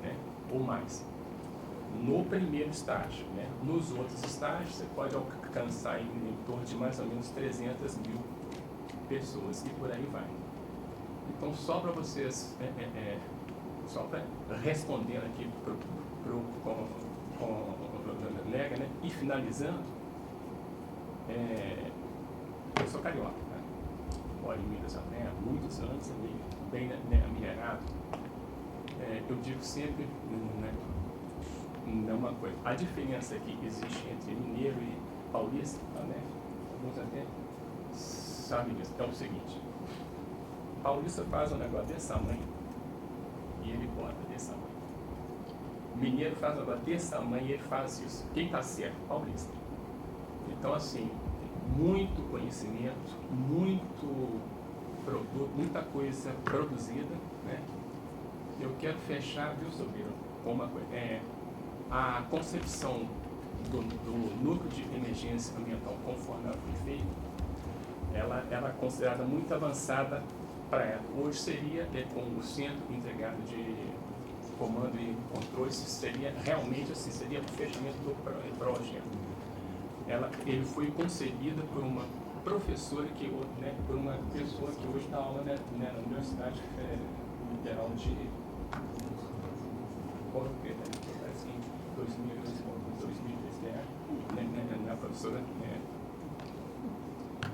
né? Ou mais. No primeiro estágio, né? Nos outros estágios, você pode alcançar em torno de mais ou menos 300 mil pessoas, e por aí vai. Então, só para vocês, só para respondendo aqui para o colega, né? E finalizando, eu sou carioca, né? Moro em Minas há muitos anos, bem minerado. Eu digo sempre, né, uma coisa, a diferença que existe entre mineiro e paulista, né? Alguns até sabem disso, é o seguinte: paulista faz um negócio desse tamanho e ele bota desse tamanho. Mineiro faz um negócio desse tamanho e ele faz isso. Quem está certo? Paulista. Então, assim, muito conhecimento, muito produto, muita coisa produzida, né? Eu quero fechar, viu, Sobreiro, com uma coisa. A concepção do núcleo de emergência ambiental, conforme ela foi feita, ela é considerada muito avançada para ela. Hoje seria, com o Centro Integrado de Comando e Controle, seria realmente assim, seria o fechamento do projeto. Ele foi concebida por uma professora, né, por uma pessoa que hoje dá aula, né, na Universidade Federal de Ouro Preto, assim, 2013, a professora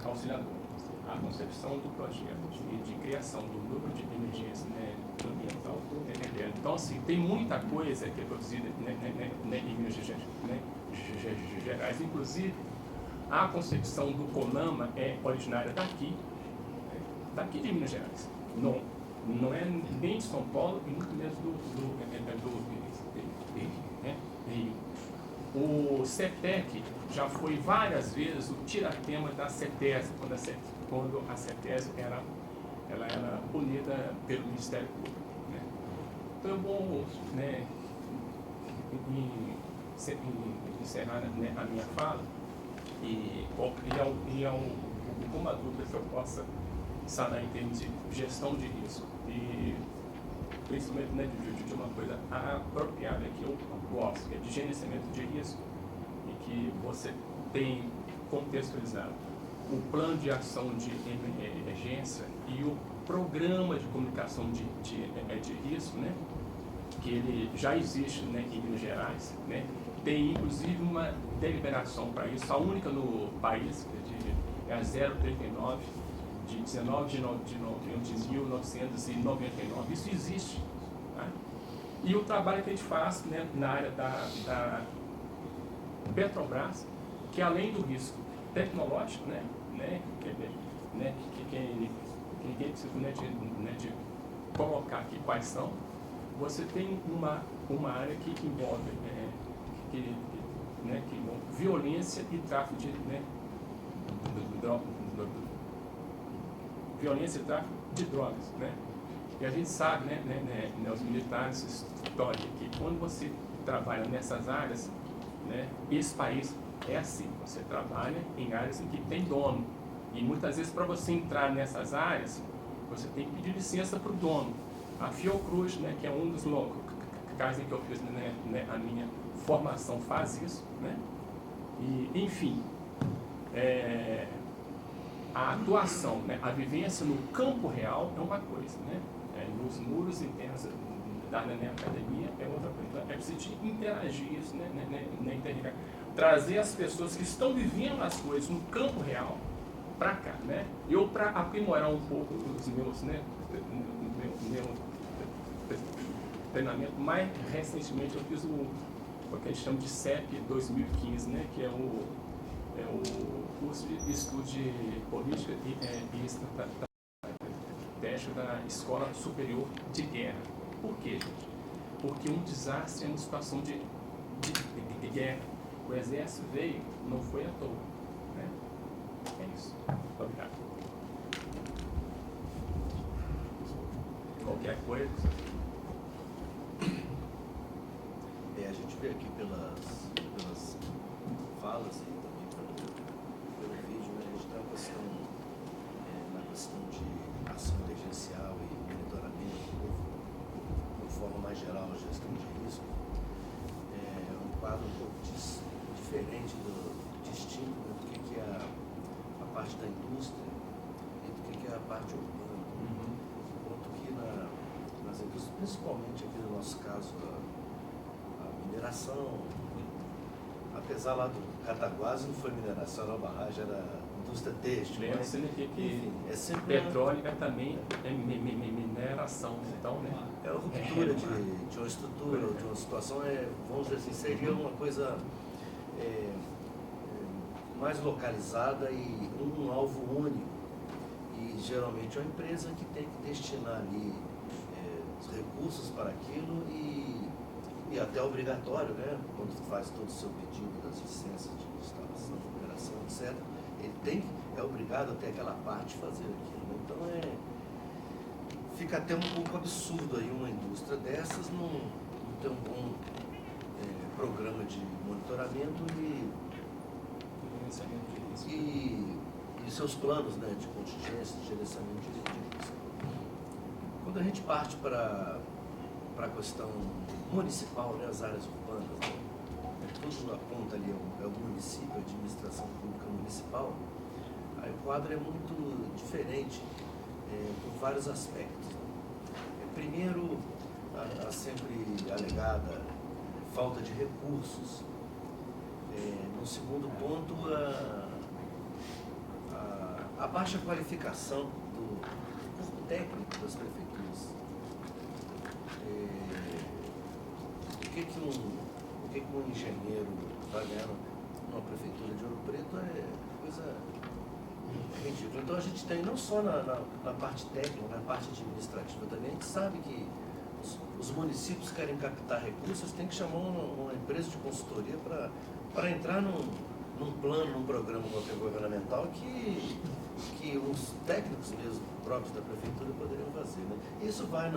auxiliadora. A concepção do projeto de criação do núcleo de emergência, né, ambiental. Então, assim, tem muita coisa que é produzida, né, em Minas Gerais. Inclusive, a concepção do CONAMA é originária daqui de Minas Gerais. Não é nem de São Paulo e muito menos do Rio. O CETEC já foi várias vezes o tiratema da CETESB, quando a CETESB era punida pelo Ministério Público. Né? Então é bom, né, encerrar, né, a minha fala e alguma dúvida que eu possa sanar em termos de gestão de risco. E principalmente, né, de uma coisa apropriada que eu gosto, que é de gerenciamento de risco, e que você tem contextualizado o plano de ação de emergência e o programa de comunicação de risco, né, que ele já existe, né, em Minas Gerais, né, tem inclusive uma deliberação para isso, a única no país, que é a 039, de 19 de 1999, isso existe. Tá? E o trabalho que a gente faz, né, na área da Petrobras, que além do risco tecnológico, que ninguém precisa, de colocar aqui quais são, você tem uma área que envolve, que envolve violência e tráfico de, violência e tráfico de drogas, né? E a gente sabe, os militares, história, que quando você trabalha nessas áreas, né, esse país é assim, você trabalha em áreas em que tem dono. E muitas vezes, para você entrar nessas áreas, você tem que pedir licença para o dono. A Fiocruz, né, que é um dos locais em que eu fiz, a minha formação, faz isso, né? E, enfim, a atuação, né, a vivência no campo real é uma coisa, né? Nos muros internos da academia é outra coisa. É preciso interagir isso, interligar. Trazer as pessoas que estão vivendo as coisas no campo real para cá, né? Eu, para aprimorar um pouco os meus, meu treinamento, mais recentemente eu fiz o que a gente chama de CEP 2015, né? Que é o curso de estudo de política e estratégia da Escola Superior de Guerra. Por quê, gente? Porque um desastre é uma situação de guerra. O exército veio, não foi à toa, né? É isso. Muito obrigado. Qualquer coisa. A gente vê aqui pelas falas e também pelo vídeo, né, a gente está na questão de ação emergencial e monitoramento, de forma mais geral, a gestão de risco. É um quadro um pouco diferente, distinto do que é a parte da indústria e do que é a parte urbana. Enquanto que nas indústrias, principalmente aqui no nosso caso, a mineração, apesar lá do Cataguases, não foi mineração, era uma barragem, era indústria têxtil. Lembra-se que enfim, é sempre petróleo também é mineração, então, né? É a ruptura de uma estrutura, de uma situação, vamos dizer assim, seria uma coisa mais localizada e um alvo único. E geralmente é uma empresa que tem que destinar ali os recursos para aquilo e até obrigatório, né? Quando faz todo o seu pedido das licenças de instalação, de operação, etc., ele é obrigado a ter aquela parte de fazer aquilo. Então fica até um pouco absurdo aí uma indústria dessas não ter um bom programa de monitoramento e seus planos, né, de contingência, de gerenciamento de risco. Quando a gente parte para a questão municipal, né, as áreas urbanas, né, tudo aponta ali é o município, a administração pública municipal, aí o quadro é muito diferente por vários aspectos. Primeiro, a sempre alegada falta de recursos. No segundo ponto, a baixa qualificação do corpo técnico das prefeituras. O que um engenheiro vai ganhar numa prefeitura de Ouro Preto é coisa ridícula. Então a gente tem não só na parte técnica, na parte administrativa também, a gente sabe que os municípios querem captar recursos, tem que chamar uma empresa de consultoria para entrar num plano, num programa governamental que os técnicos mesmo próprios da prefeitura poderiam fazer, né? Isso vai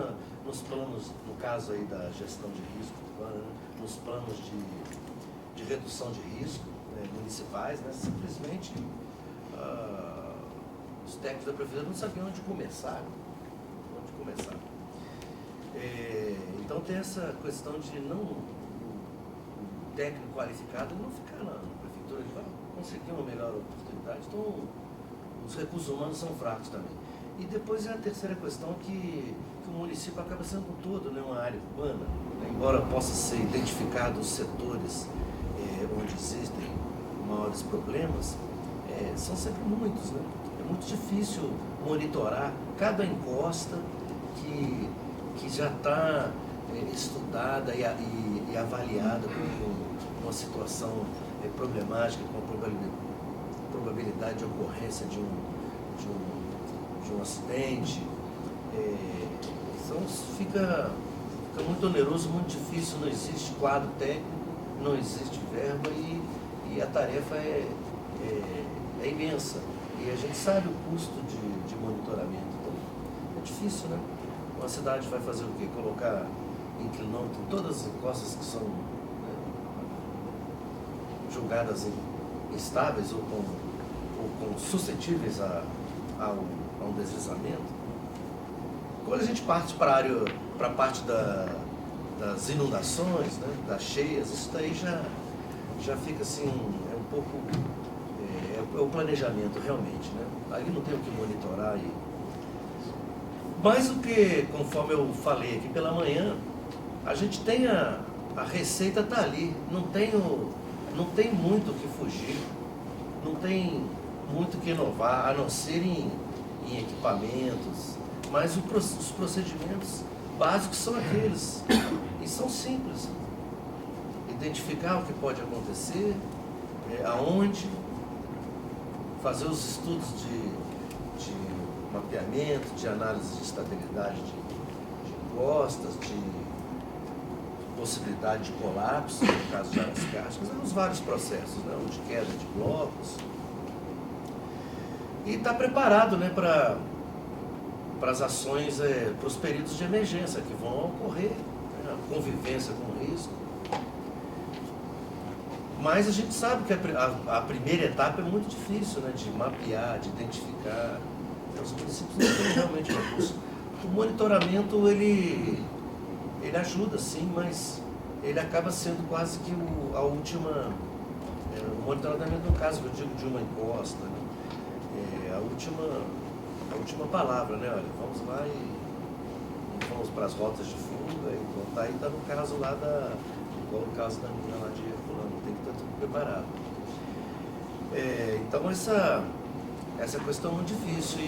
nos planos, no caso aí da gestão de risco urbana, né? Nos planos de redução de risco municipais, né? Simplesmente os técnicos da prefeitura não sabiam onde começar. Então tem essa questão de não o técnico qualificado não ficar na prefeitura, ele vai conseguir uma melhor oportunidade. Então os recursos humanos são fracos também. E depois é a terceira questão que o município acaba sendo um todo, né, uma área urbana, né, embora possa ser identificados os setores onde existem maiores problemas, são sempre muitos, né? É muito difícil monitorar cada encosta que já está estudada e avaliada como uma situação problemática, com a probabilidade de ocorrência de um acidente. Então fica muito oneroso, muito difícil, não existe quadro técnico, não existe verba e a tarefa é imensa. E a gente sabe o custo de monitoramento. Então, é difícil, né? Uma cidade vai fazer o quê? Colocar inclinômetro em todas as encostas que são julgadas instáveis ou com suscetíveis a um deslizamento. Quando a gente parte para a parte das inundações, né, das cheias, isso daí já fica assim, um pouco... É o planejamento realmente, né? Ali não tem o que monitorar. Mais do que, conforme eu falei aqui pela manhã, a gente tem a receita está ali, não tem muito o que fugir, não tem muito o que inovar, a não ser em equipamentos, mas os procedimentos básicos são aqueles, e são simples. Identificar o que pode acontecer, aonde, fazer os estudos de mapeamento, de análise de estabilidade de encostas, de possibilidade de colapso, no caso de áreas cársticas, os vários processos, né, de queda de blocos. E está preparado, né, para as ações, para os períodos de emergência que vão ocorrer, né, a convivência com o risco. Mas a gente sabe que a primeira etapa é muito difícil, né, de mapear, de identificar. Os municípios não têm realmente recurso. O monitoramento, ele ajuda, sim, mas ele acaba sendo quase que a última... o monitoramento, no caso, eu digo, de uma encosta, né, a última palavra, né? Olha, vamos lá e vamos para as rotas de fuga e voltar. Aí está no caso lá igual no caso da menina lá de Herculano, tem que estar tudo preparado. Então essa questão é muito difícil.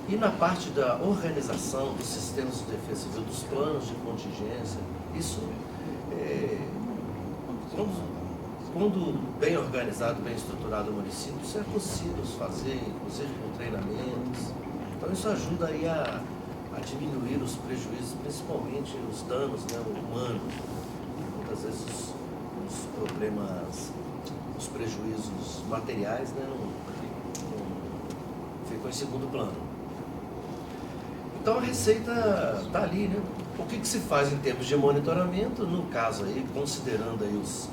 E na parte da organização dos sistemas de defesa civil, dos planos de contingência, isso quando bem organizado, bem estruturado o município, isso é possível fazer, inclusive com treinamentos. Então isso ajuda aí a diminuir os prejuízos, principalmente os danos, né, humanos. Muitas vezes os problemas, os prejuízos materiais, né, ficam em segundo plano. Então a receita está ali, né? O que se faz em termos de monitoramento, no caso aí, considerando aí os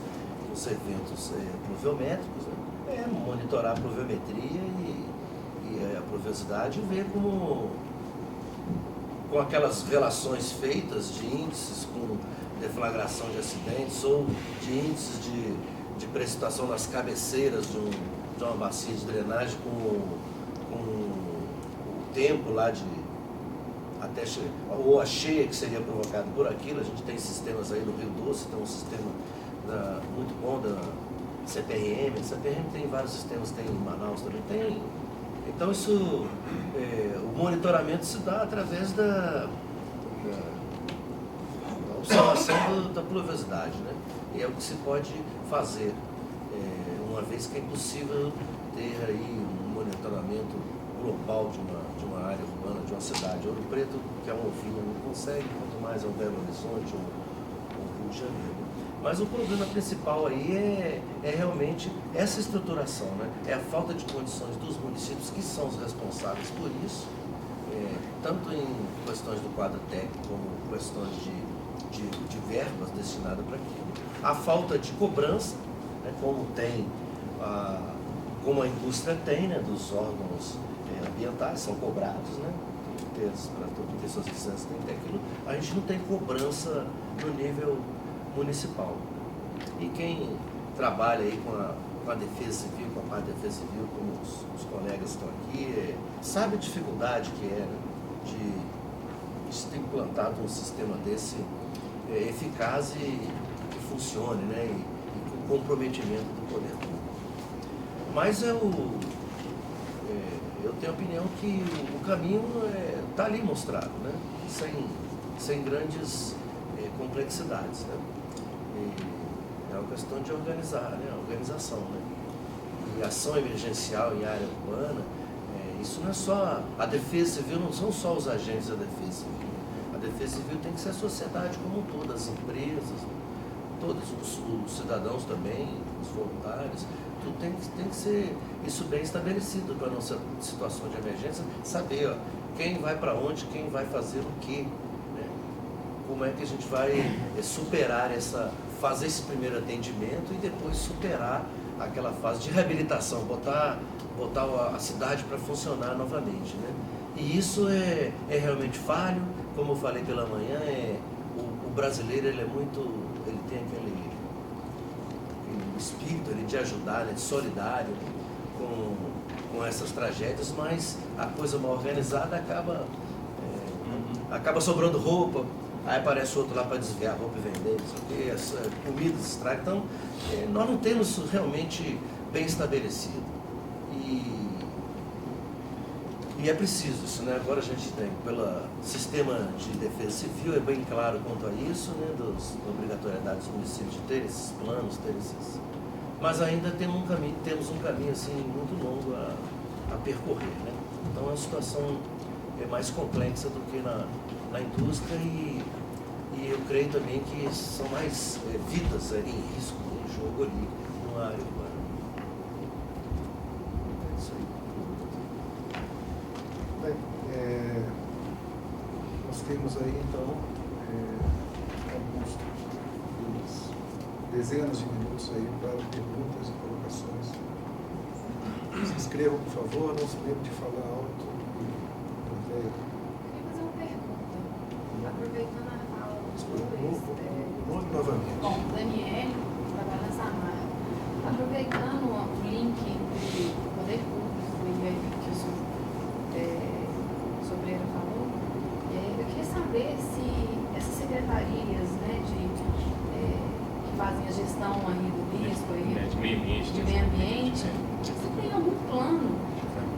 eventos pluviométricos, né? Monitorar a pluviometria e a pluviosidade e ver com aquelas relações feitas de índices com deflagração de acidentes ou de índices de precipitação nas cabeceiras de uma bacia de drenagem com o tempo lá até ou a cheia que seria provocada por aquilo. A gente tem sistemas aí no Rio Doce, tem um sistema muito bom da CPRM. A CPRM tem vários sistemas, tem em Manaus também, tem. Então isso, o monitoramento se dá através da observação da pluviosidade, né? E é o que se pode fazer, uma vez que é impossível ter aí um monitoramento global de uma área urbana, de uma cidade. Ouro Preto, que é uma oficina, não consegue, quanto mais é o Belo Horizonte ou Rio de Janeiro. Mas o problema principal aí é realmente essa estruturação, né? É a falta de condições dos municípios, que são os responsáveis por isso, tanto em questões do quadro técnico, como questões de verbas destinadas para aquilo. A falta de cobrança, né? Como a indústria tem, né? Dos órgãos ambientais, são cobrados, né? ter suas licenças, tem que ter aquilo. A gente não tem cobrança no nível municipal. E quem trabalha aí com a defesa civil, com a parte da defesa civil, como os colegas estão aqui, sabe a dificuldade que é, né, de se ter implantado um sistema desse eficaz e que funcione, né, e com comprometimento do poder público. Mas eu tenho a opinião que o caminho está ali mostrado, né, sem grandes complexidades, né. É uma questão de organizar, né? Organização, né? E ação emergencial em área urbana, isso não é só... A defesa civil não são só os agentes da defesa civil. A defesa civil tem que ser a sociedade como um todo, as empresas, todos os cidadãos também, os voluntários. Tudo tem que ser isso bem estabelecido para a nossa situação de emergência, saber, ó, quem vai para onde, quem vai fazer o quê, né? Como é que a gente vai superar fazer esse primeiro atendimento e depois superar aquela fase de reabilitação, botar a cidade para funcionar novamente, né? E isso é realmente falho, como eu falei pela manhã, o brasileiro ele tem aquele espírito ali de ajudar, né, de solidário com essas tragédias, mas a coisa mal organizada acaba sobrando roupa. Aí aparece outro lá para desviar a roupa e vender, não sei o quê, essa comida se estraga. Então, nós não temos isso realmente bem estabelecido. E é preciso isso, né? Agora a gente tem, pelo sistema de defesa civil, é bem claro quanto a isso, né? Da obrigatoriedade dos municípios de ter esses planos, mas ainda temos um caminho assim, muito longo a percorrer, né? Então, é uma situação mais complexa do que na indústria e eu creio também que são mais vidas em risco, em jogo ali, numa área urbana. É isso aí. Bem, nós temos aí então alguns dezenas de minutos aí para perguntas e colocações. Se inscrevam, por favor, não se lembre de falar alto. Aproveitando a fala dos dois, novamente. Bom, Daniel, trabalha na Samar. Aproveitando o link entre o poder público e aí que o Sobreira falou, eu queria saber se essas secretarias, né, que fazem a gestão aí do risco, aí, de meio ambiente, se tem algum plano,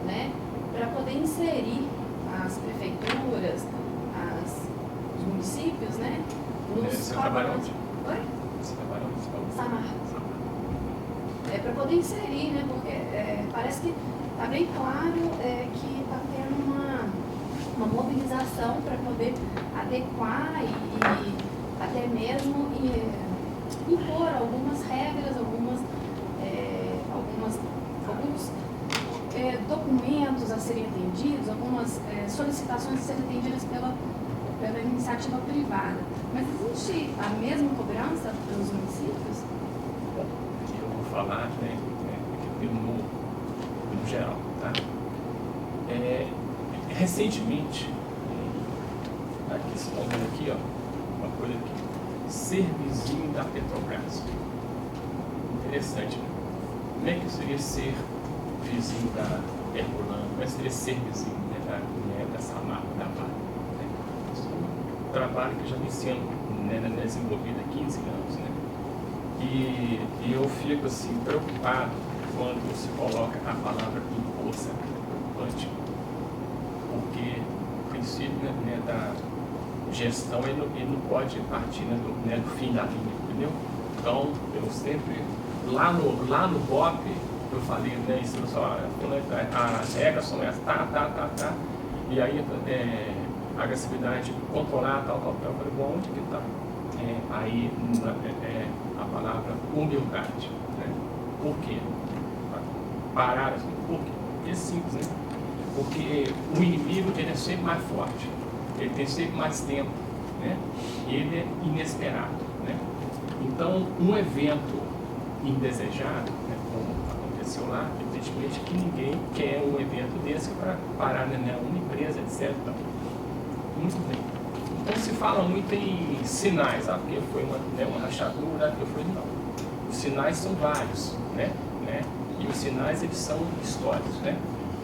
né, para poder inserir as prefeituras, os municípios, né? Você trabalha onde? Oi? Você trabalha onde? Samar. Para poder inserir, né? Porque parece que está bem claro que está tendo uma mobilização para poder adequar e até mesmo impor algumas regras, alguns documentos a serem atendidos, algumas solicitações a serem atendidas pela iniciativa privada. Mas existe a mesma cobrança pelos municípios? Eu vou falar, né, no geral, tá? Recentemente, aqui estão vendo aqui, ó, uma coisa aqui, ser vizinho da Petrobras. Interessante, né? Como é que seria ser vizinho da Herculano? Como é que seria ser vizinho, né, da Samar, da Vale? Trabalho que já vem sendo, né, desenvolvido há 15 anos, né? E eu fico assim preocupado quando se coloca a palavra imposto quântico, porque o princípio, né, da gestão ele não pode partir, né, do fim da linha, entendeu? Então eu sempre lá no BOP eu falei, né, isso só as regras são essas, tá, e aí a agressividade controlar, tal. Eu falei, bom, onde que está? Aí a palavra humildade, né? Por quê? Parar assim, por quê? Porque é simples, né? Porque o inimigo ele é sempre mais forte, ele tem sempre mais tempo, né? E ele é inesperado, né? Então, um evento indesejado, né, como aconteceu lá, evidentemente que ninguém quer um evento desse para parar uma empresa, etc. Muito bem. Então se fala muito em sinais, porque foi uma rachadura, porque foi não. Os sinais são vários, né? E os sinais, eles são históricos, né?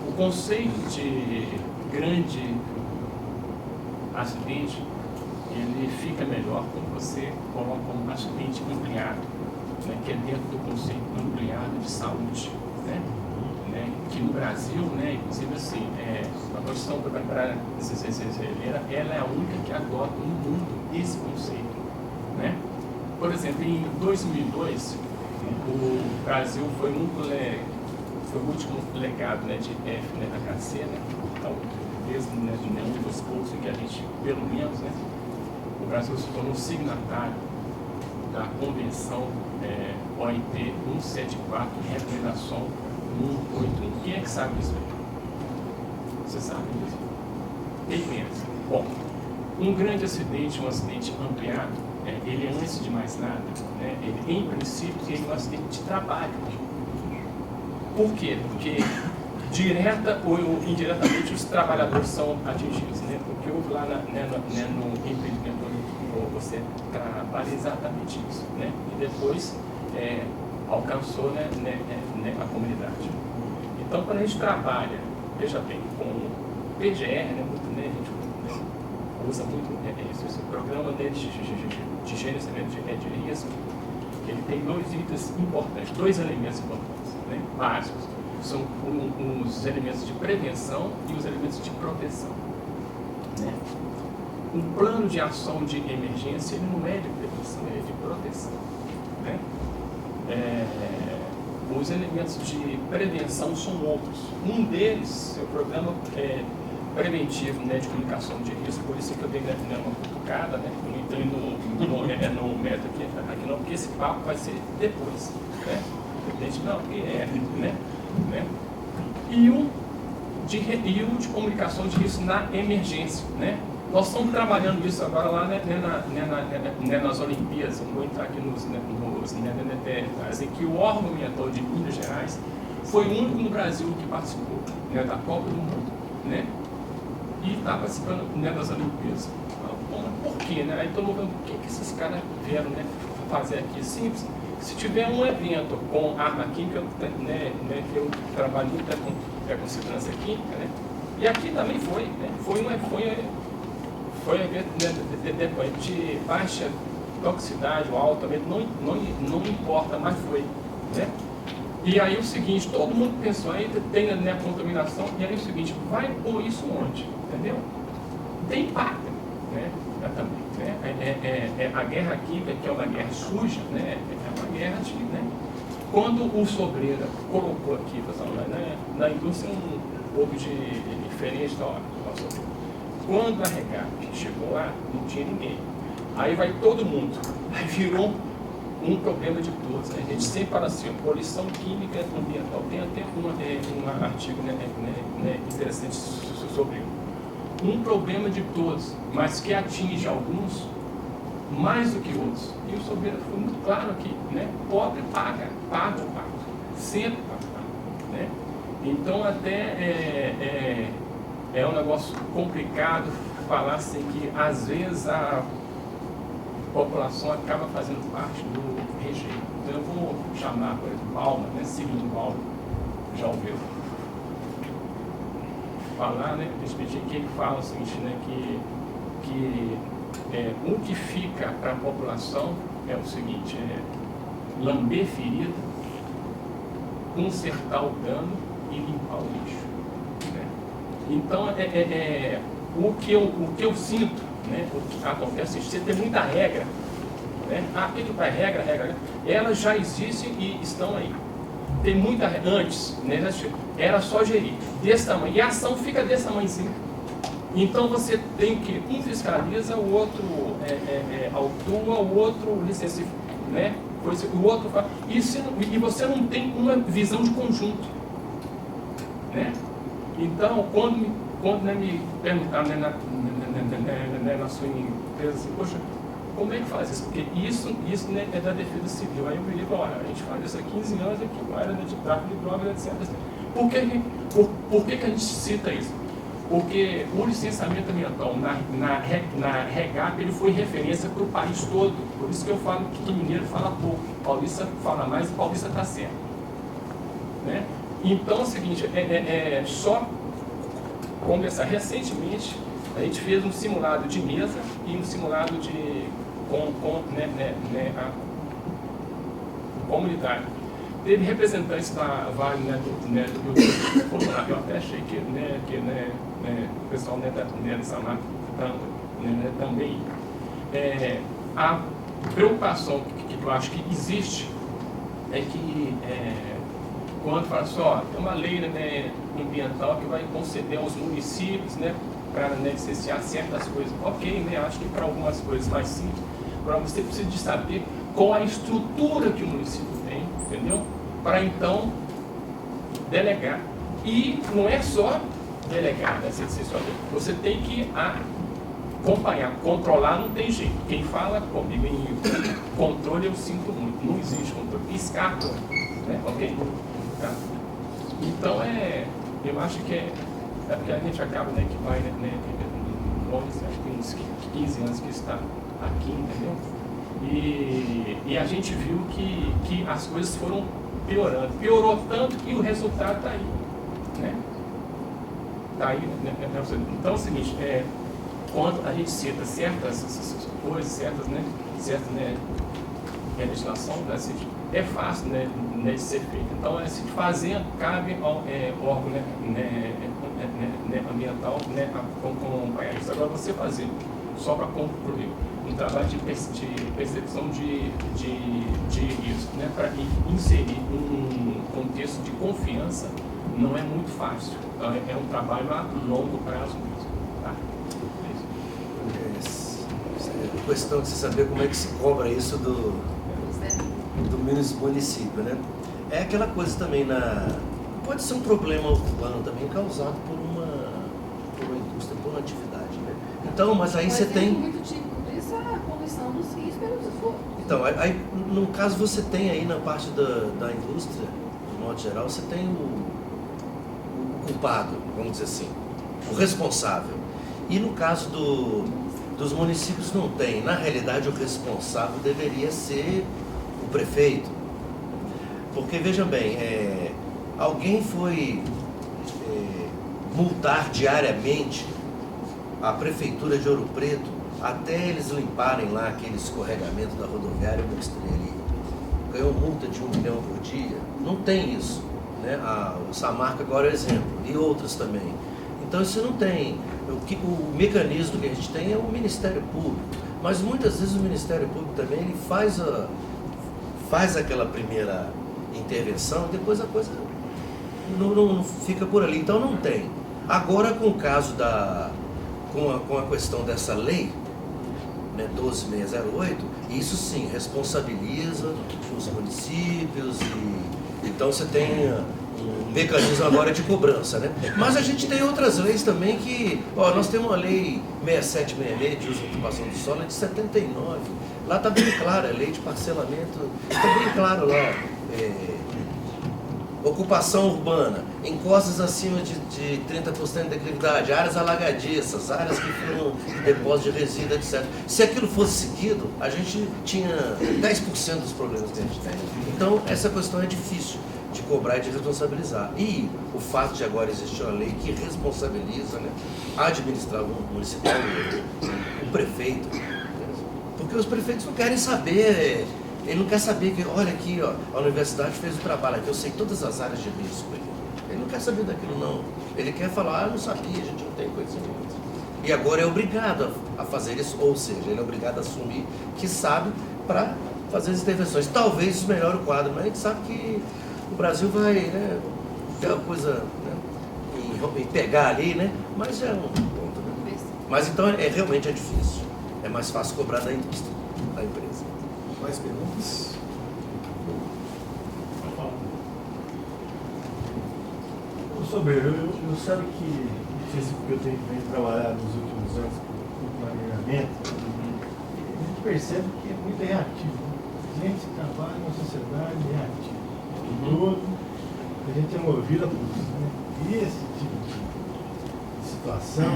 O conceito de grande acidente, ele fica melhor quando você coloca um acidente ampliado, né? Que é dentro do conceito ampliado de saúde, né? Que no Brasil, né, inclusive assim, a Constituição Brasileira, ela é a única que adota no mundo esse conceito, né? Por exemplo, em 2002, o Brasil foi o último legado, né, de F, né, da HC, né? Então, desde nenhum dos cursos que a gente, pelo menos, né, o Brasil se tornou signatário da Convenção OIT 174, Recomendação 181. Quem é que sabe disso aí? Você sabe disso? Quem pensa? Bom, um grande acidente, um acidente ampliado, ele antes de mais nada, né, ele, em princípio, ele é um acidente de trabalho. Por quê? Porque direta ou indiretamente os trabalhadores são atingidos, né? Porque houve lá no empreendimento você trabalha exatamente isso, né? E depois alcançou, né, a comunidade. Então, quando a gente trabalha, veja bem, com PGR, né, a gente usa muito esse programa de gerenciamento de risco, ele tem dois itens importantes, dois elementos importantes, né, básicos. São os elementos de prevenção e os elementos de proteção, né? Um plano de ação de emergência, ele não é de prevenção, ele é de proteção, né? Os elementos de prevenção são outros. Um deles é o programa preventivo, né, de comunicação de risco, por isso que eu dei uma cutucada, né? Não entrei no método aqui não, porque esse papo vai ser depois, né? Não, porque né? E o de comunicação de risco na emergência, né? Nós estamos trabalhando isso agora lá, né, nas Olimpíadas. Eu não vou entrar aqui nos detalhes, em que o órgão ambiental de Minas Gerais foi o único no Brasil que participou, né, da Copa do Mundo, né? E está participando, né, das Olimpíadas. Bom, por quê, né? Aí todo mundo falando, por que esses caras vieram, né, fazer aqui? Simples. Se tiver um evento com arma química, né, que eu trabalho muito com segurança química, né? E aqui também foi, né? Foi um evento, né, de baixa toxicidade ou alta, não importa, mas foi, né? E aí o seguinte, todo mundo pensou, aí tem, né, a contaminação, e aí o seguinte, vai pôr isso onde? Entendeu? Tem impacto, né? Também, né? A guerra química, que é uma guerra suja, né? É uma guerra de, né? Quando o Sobreira colocou aqui, pessoal, né, na indústria um pouco diferente da hora. Quando a REGAP chegou lá, não tinha ninguém. Aí vai todo mundo. Aí virou um problema de todos. Né? A gente sempre fala assim, poluição química ambiental. Tem até um artigo, né, interessante sobre um problema de todos, mas que atinge alguns mais do que outros. E o Sobreira foi muito claro aqui, né? Pobre paga o pago. Sempre paga, né? Então até é um negócio complicado falar assim que às vezes a população acaba fazendo parte do rejeito. Então eu vou chamar, por exemplo, Balma, né? Segundo Balma, já ouviu falar, né? Que ele fala o seguinte, né? Que o que fica para a população é o seguinte, lamber ferida, consertar o dano e limpar o lixo. Né? Então, o que eu sinto, né, o que acontece, você tem muita regra, né? O que é regra? Elas já existem e estão aí. Tem muita antes, né, era só gerir, desse tamanho, e a ação fica desse tamanhozinho. Então você tem que, um fiscaliza, o outro autua, o outro licencia, né? O outro faz, e você não tem uma visão de conjunto, né? Então, quando né, me perguntaram, né, na sua empresa assim, poxa, como é que faz isso? Porque isso né, é da defesa civil. Aí eu virei e falei, olha, a gente faz isso há 15 anos aqui, com a área de tráfico de drogas, etc. Por que a gente cita isso? Porque o licenciamento ambiental na REGAP ele foi referência para o país todo. Por isso que eu falo que mineiro fala pouco, paulista fala mais e paulista está certo. Né? Então é o seguinte, só conversar. Recentemente, a gente fez um simulado de mesa e um simulado de comunitário. Teve representantes da Vale, do Rio, eu até achei que o pessoal dessa marca também. A preocupação que eu acho que existe é que quando fala assim, ó, tem uma lei ambiental que vai conceder aos municípios, né, para licenciar certas coisas. Ok, né, acho que para algumas coisas mais simples, para você precisa de saber qual a estrutura que o município tem, entendeu? Para então delegar. E não é só delegar, né, você tem que acompanhar, controlar não tem jeito. Quem fala comigo em controle eu sinto muito, não existe controle. Escapa, né, ok? Tá. Então eu acho que é porque a gente acaba, né, que vai, longe, acho que uns 15 anos que está aqui, entendeu? E a gente viu que as coisas foram piorando. Piorou tanto que o resultado está aí, né? Está aí, né? Então é o seguinte, quando a gente cita certas coisas, certa legislação, assim, é fácil, né, de ser feito. Então, se fazendo, cabe ao órgão ambiental acompanhar isso. Agora, você fazer, só para concluir, um trabalho de percepção de risco, né, para inserir um contexto de confiança, não é muito fácil. Então, é um trabalho a longo prazo mesmo. Tá? É questão de você saber como é que se cobra isso do município, né? É aquela coisa também pode ser um problema urbano também causado por uma indústria, por uma atividade, né? Então, mas aí você tem... muito típico disso é a poluição dos rios pelos esgotos. Então, aí, no caso você tem aí na parte da indústria, de modo geral, você tem o culpado, vamos dizer assim, o responsável. E no caso dos municípios não tem. Na realidade, o responsável deveria ser o prefeito. Porque, veja bem, alguém foi multar diariamente a prefeitura de Ouro Preto até eles limparem lá aquele escorregamento da rodoviária da Estrela. Ganhou multa de 1 milhão por dia. Não tem isso, né? A Samarca agora é exemplo, e outras também. Então isso não tem. O mecanismo que a gente tem é o Ministério Público, mas muitas vezes o Ministério Público também ele faz aquela primeira intervenção, depois a coisa não fica por ali. Então não tem. Agora com o caso com a questão dessa lei, né, 12.608, isso sim responsabiliza os municípios então você tem um mecanismo agora de cobrança, né? Mas a gente tem outras leis também que, nós temos uma lei 6766 de uso e ocupação do solo, é de 79. Lá está bem claro, a lei de parcelamento, está bem claro lá. Ocupação urbana, encostas acima de 30% de declividade, áreas alagadiças, áreas que foram depósito de resíduo, etc. Se aquilo fosse seguido, a gente tinha 10% dos problemas que a gente tem. Então, essa questão é difícil de cobrar e de responsabilizar. E o fato de agora existir uma lei que responsabiliza, né, a administrador municipal, o prefeito, porque os prefeitos não querem saber. Ele não quer saber que, olha aqui, a universidade fez o trabalho aqui, eu sei todas as áreas de risco. Ele não quer saber daquilo, não. Ele quer falar, eu não sabia, a gente não tem conhecimento. E agora é obrigado a fazer isso, ou seja, ele é obrigado a assumir que sabe para fazer as intervenções. Talvez isso melhore o quadro, mas a gente sabe que o Brasil vai, né, ter uma coisa, né, em pegar ali, né, mas é um ponto, né? Mas então realmente é difícil. É mais fácil cobrar da indústria, da empresa. Mais perguntas? Sobre, eu sabe que, não sei se porque eu tenho trabalhado nos últimos anos com planejamento, percebe que é muito reativo. A gente trabalha numa sociedade reativa. Todo, a gente é movido por isso, né? E esse tipo de situação,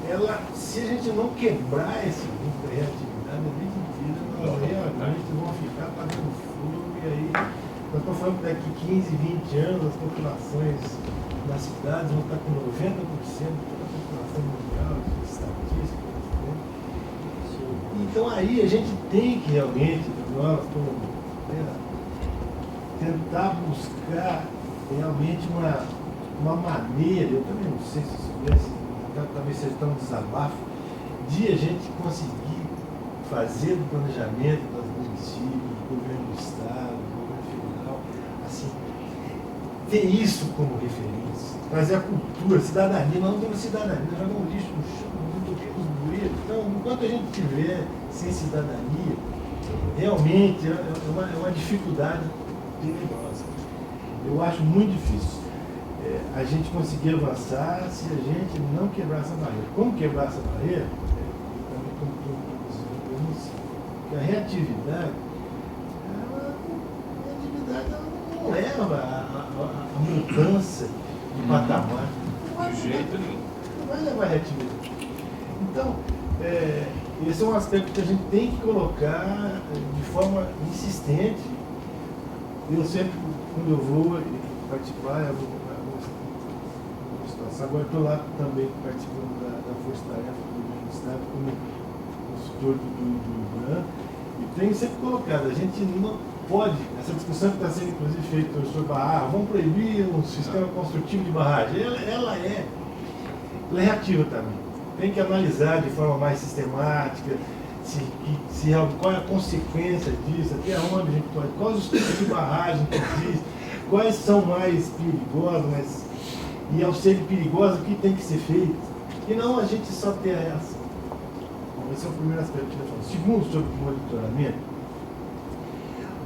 ela, se a gente não quebrar esse grupo da reatividade, a vida inteira nós realmente vamos ficar pagando fogo. E aí, nós estamos falando que daqui 15, 20 anos as populações nas cidades vão estar com 90% da população mundial, de estatísticas. Né? Então aí a gente tem que realmente, nós, tentar buscar realmente uma maneira, eu também não sei se isso pudesse, talvez seja tão desabafo, de a gente conseguir fazer do planejamento dos municípios, do governo do estado, do governo federal, assim, ter isso como referência, trazer a cultura, a cidadania. Nós não temos cidadania, nós jogamos lixo no chão, não toquemos no bueiro. Então, enquanto a gente tiver sem cidadania, realmente é uma dificuldade tenebrosa. Eu acho muito difícil a gente conseguir avançar se a gente não quebrar essa barreira. Como quebrar essa barreira? Eu não sei. Porque a reatividade, ela não leva a mudança de patamar. De jeito nenhum. Não vai levar a reatividade. Então, esse é um aspecto que a gente tem que colocar de forma insistente. Eu sempre, quando eu vou participar, eu vou situação. Agora estou lá também participando da Força Tarefa do Governo do Estado como consultor do IBRAM, e tenho sempre colocado, a gente não pode, essa discussão que está sendo inclusive feita sobre barragem, vamos proibir um sistema construtivo de barragem, ela é reativa também. Tem que analisar de forma mais sistemática qual é a consequência disso, até onde a gente pode, quais os tipos de barragem que existem, quais são mais perigosas, e ao serem perigosas, o que tem que ser feito? E não a gente só ter a reação. Bom, esse é o primeiro aspecto que eu falo. Segundo, sobre o monitoramento,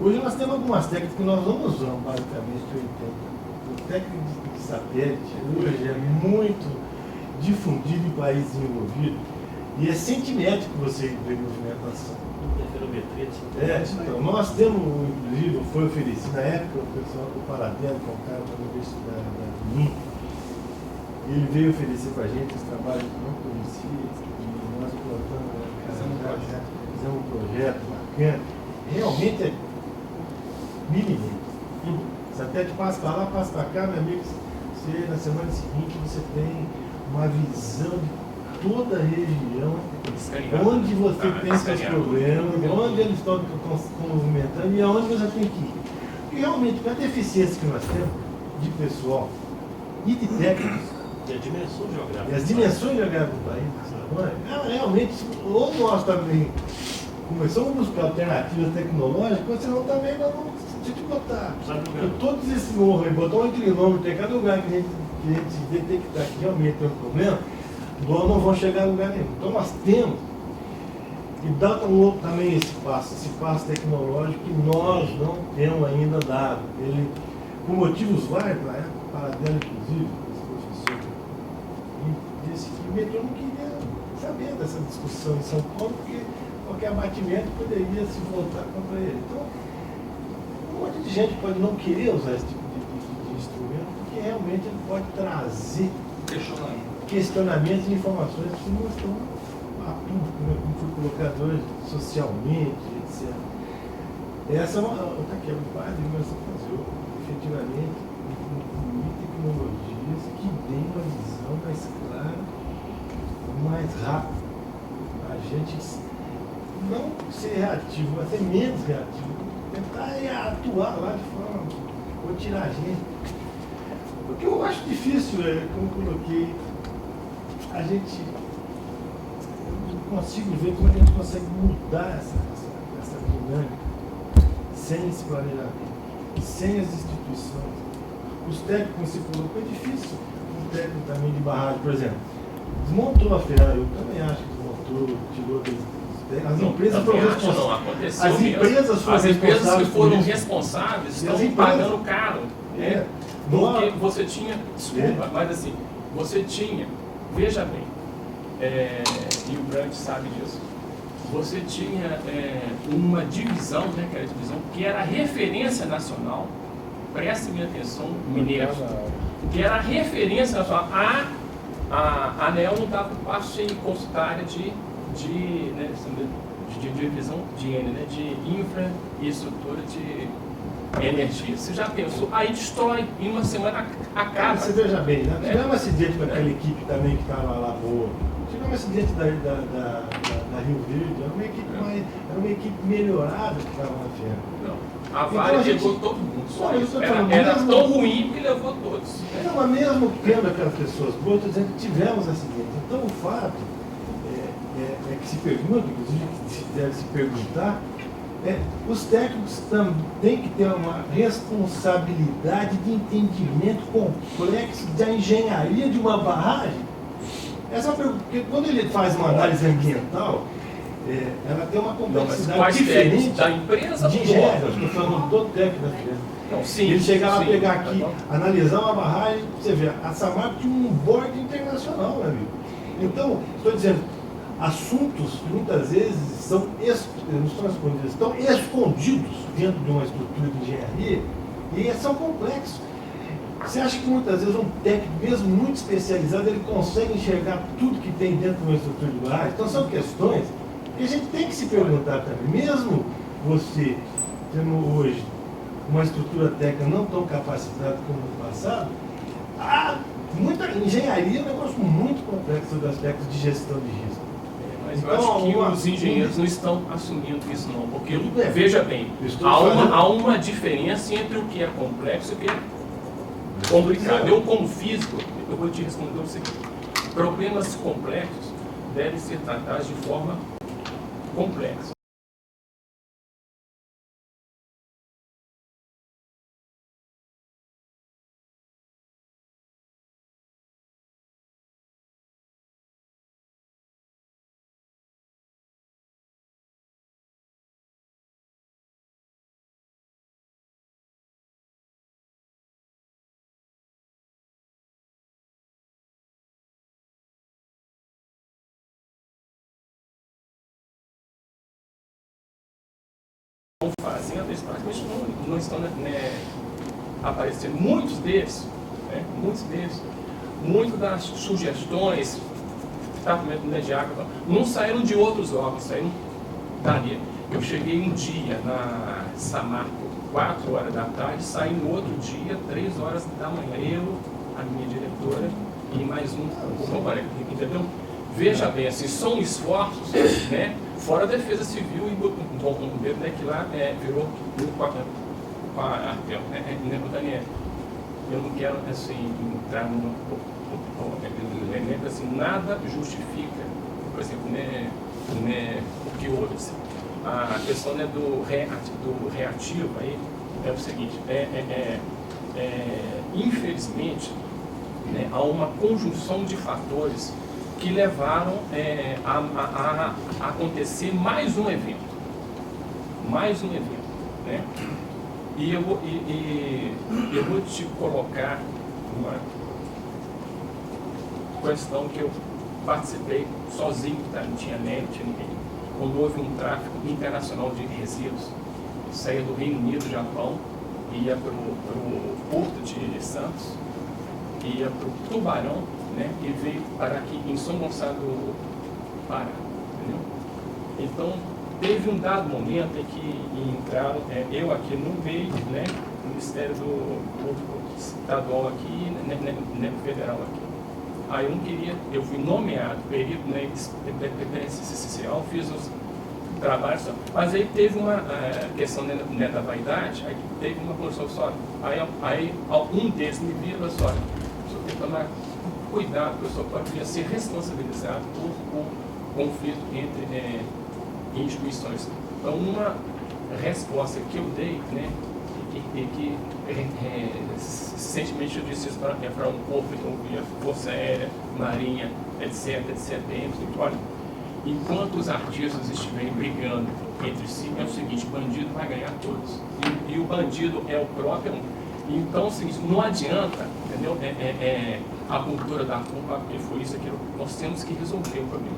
hoje nós temos algumas técnicas que nós não usamos, basicamente, que eu entendo. A técnica de satélite hoje é muito difundida em países desenvolvidos e é centimétrico você ver movimentação. Interferometria de satélite. Então, nós temos, inclusive, foi oferecido na época, o pessoal do Paradelo, que é um cara da Universidade da Unim, ele veio oferecer para a gente esse trabalho que não conhecia, e nós colocamos, fizemos um projeto bacana, realmente é milímetro. Satélite passa para lá, passa para cá, meu amigo, você, na semana seguinte você tem uma visão de toda a região, onde você tem seus problemas, onde eles estão movimentando e aonde você tem que ir. E realmente, com a deficiência que nós temos de pessoal e de técnicos, e a dimensão geográfica. E as dimensões geográficas do país, ela realmente, ou nós também começamos a buscar alternativas tecnológicas, ou senão também nós vamos te botar. Todos esses morros aí, botar um inclinômetro em cada lugar que a gente detectar que realmente tem um problema, nós não vamos chegar a lugar nenhum. Então nós temos que dar também esse passo tecnológico que nós não temos ainda dado. Ele, por motivos vários, na época, Paradelo, inclusive, disse que o metrô não queria saber dessa discussão em São Paulo, porque qualquer abatimento poderia se voltar contra ele. Então, um monte de gente pode não querer usar esse tipo de instrumento, porque realmente ele pode trazer questionamentos e informações que não estão a público, né, como foi colocado hoje, socialmente, etc. Essa é outra quebra de paradigma, essa fazer efetivamente incluir tecnologias que deem uma visão mais clara, mais rápida. A gente não ser reativo, mas ser menos reativo. Tentar atuar lá de forma, ou tirar a gente. Porque eu acho difícil, como eu coloquei, a gente, eu não consigo ver como a gente consegue mudar essa dinâmica sem esse planejamento, sem as instituições. Os técnicos, como você colocou, é difícil. Um técnico também de barragem, por exemplo, desmontou a Ferrari, eu também acho que desmontou, tirou as empresas foram responsáveis. As empresas que foram responsáveis estão pagando caro. Porque você tinha, desculpa, mas assim, você tinha, veja bem, e o Brant sabe disso, você tinha uma divisão, né, que era a referência nacional, prestem atenção, mineiros, que era a referência nacional. A ANEEL não dava passo sem consultar a área de divisão de N, né, de infra e estrutura de energia. Você já pensou? Aí destrói, em uma semana acaba. Você veja bem, né? Tivemos um acidente com aquela equipe também que estava lá boa. Tivemos um acidente da Rio Verde, era uma equipe melhorada que estava na feira. Não, a Vale levou todo mundo. Só isso. Era tão ruim que levou todos. Não, mas mesmo tendo aquelas pessoas boas, estou dizendo que tivemos acidentes. Então o fato é que se pergunta, inclusive que se deve se perguntar, os técnicos também têm que ter uma responsabilidade de entendimento complexo da engenharia de uma barragem. Essa pergunta, porque quando ele faz uma análise ambiental, ela tem uma complexidade diferente da empresa de engenharia. Estou falando do técnico da empresa. Então, sim, ele chegar lá, sim, pegar aqui, analisar uma barragem, você vê, a Samarco tinha um board internacional, meu amigo. Então, estou dizendo, assuntos que muitas vezes estão escondidos dentro de uma estrutura de engenharia e são complexos. Você acha que muitas vezes um técnico, mesmo muito especializado, ele consegue enxergar tudo que tem dentro de uma estrutura de barragem? Então são questões que a gente tem que se perguntar também. Mesmo você tendo hoje uma estrutura técnica não tão capacitada como no passado, muita engenharia é um negócio muito complexo dos aspectos de gestão de risco. Mas eu acho que os engenheiros não estão assumindo isso não, porque, veja bem, há uma diferença entre o que é complexo e o que é complicado. Eu, como físico, eu vou te responder o seguinte: problemas complexos devem ser tratados de forma complexa. Fazendo, eles praticamente não estão aparecendo. Muitas das sugestões de água não saíram de outros órgãos, saíram dali. Eu cheguei um dia na Samarco 4 horas da tarde, saí no outro dia 3 horas da manhã. Eu, a minha diretora e mais um colega, entendeu? Veja bem, assim, são esforços, né? Fora a defesa civil e o bombeiro, né, que lá virou com a Artel, né, o Daniel. Eu não quero, assim, entrar numa... assim, nada justifica, por exemplo, o que houve. Assim. A questão, né, do reativo aí é o seguinte, infelizmente, né, há uma conjunção de fatores que levaram a acontecer mais um evento, né? E eu vou te colocar uma questão que eu participei sozinho, tá? Não tinha nem, não tinha ninguém. Quando houve um tráfico internacional de resíduos, saía do Reino Unido, Japão, ia para o Porto de Santos, ia para o Tubarão, né, e veio parar aqui em São Gonçalo do Pará, entendeu? Então, teve um dado momento em que entraram, eu aqui no meio, né, no Ministério do Estadual aqui, né, federal aqui. Aí eu fui nomeado perito, né, especial, fiz os trabalhos, mas aí teve uma questão, né, da vaidade, aí teve uma posição só, aí um deles me vira só, só tem que tomar cuidado, a pessoa pode vir a ser responsabilizado por conflito entre instituições. Então, uma resposta que eu dei, né, que recentemente eu disse isso para um corpo que ouvia Força Aérea, Marinha, etc., olha, enquanto os artistas estiverem brigando entre si, é o seguinte: o bandido vai ganhar todos. E o bandido é o próprio. Então, é o seguinte, não adianta, entendeu? A cultura da culpa, porque foi isso aqui. Nós temos que resolver o problema.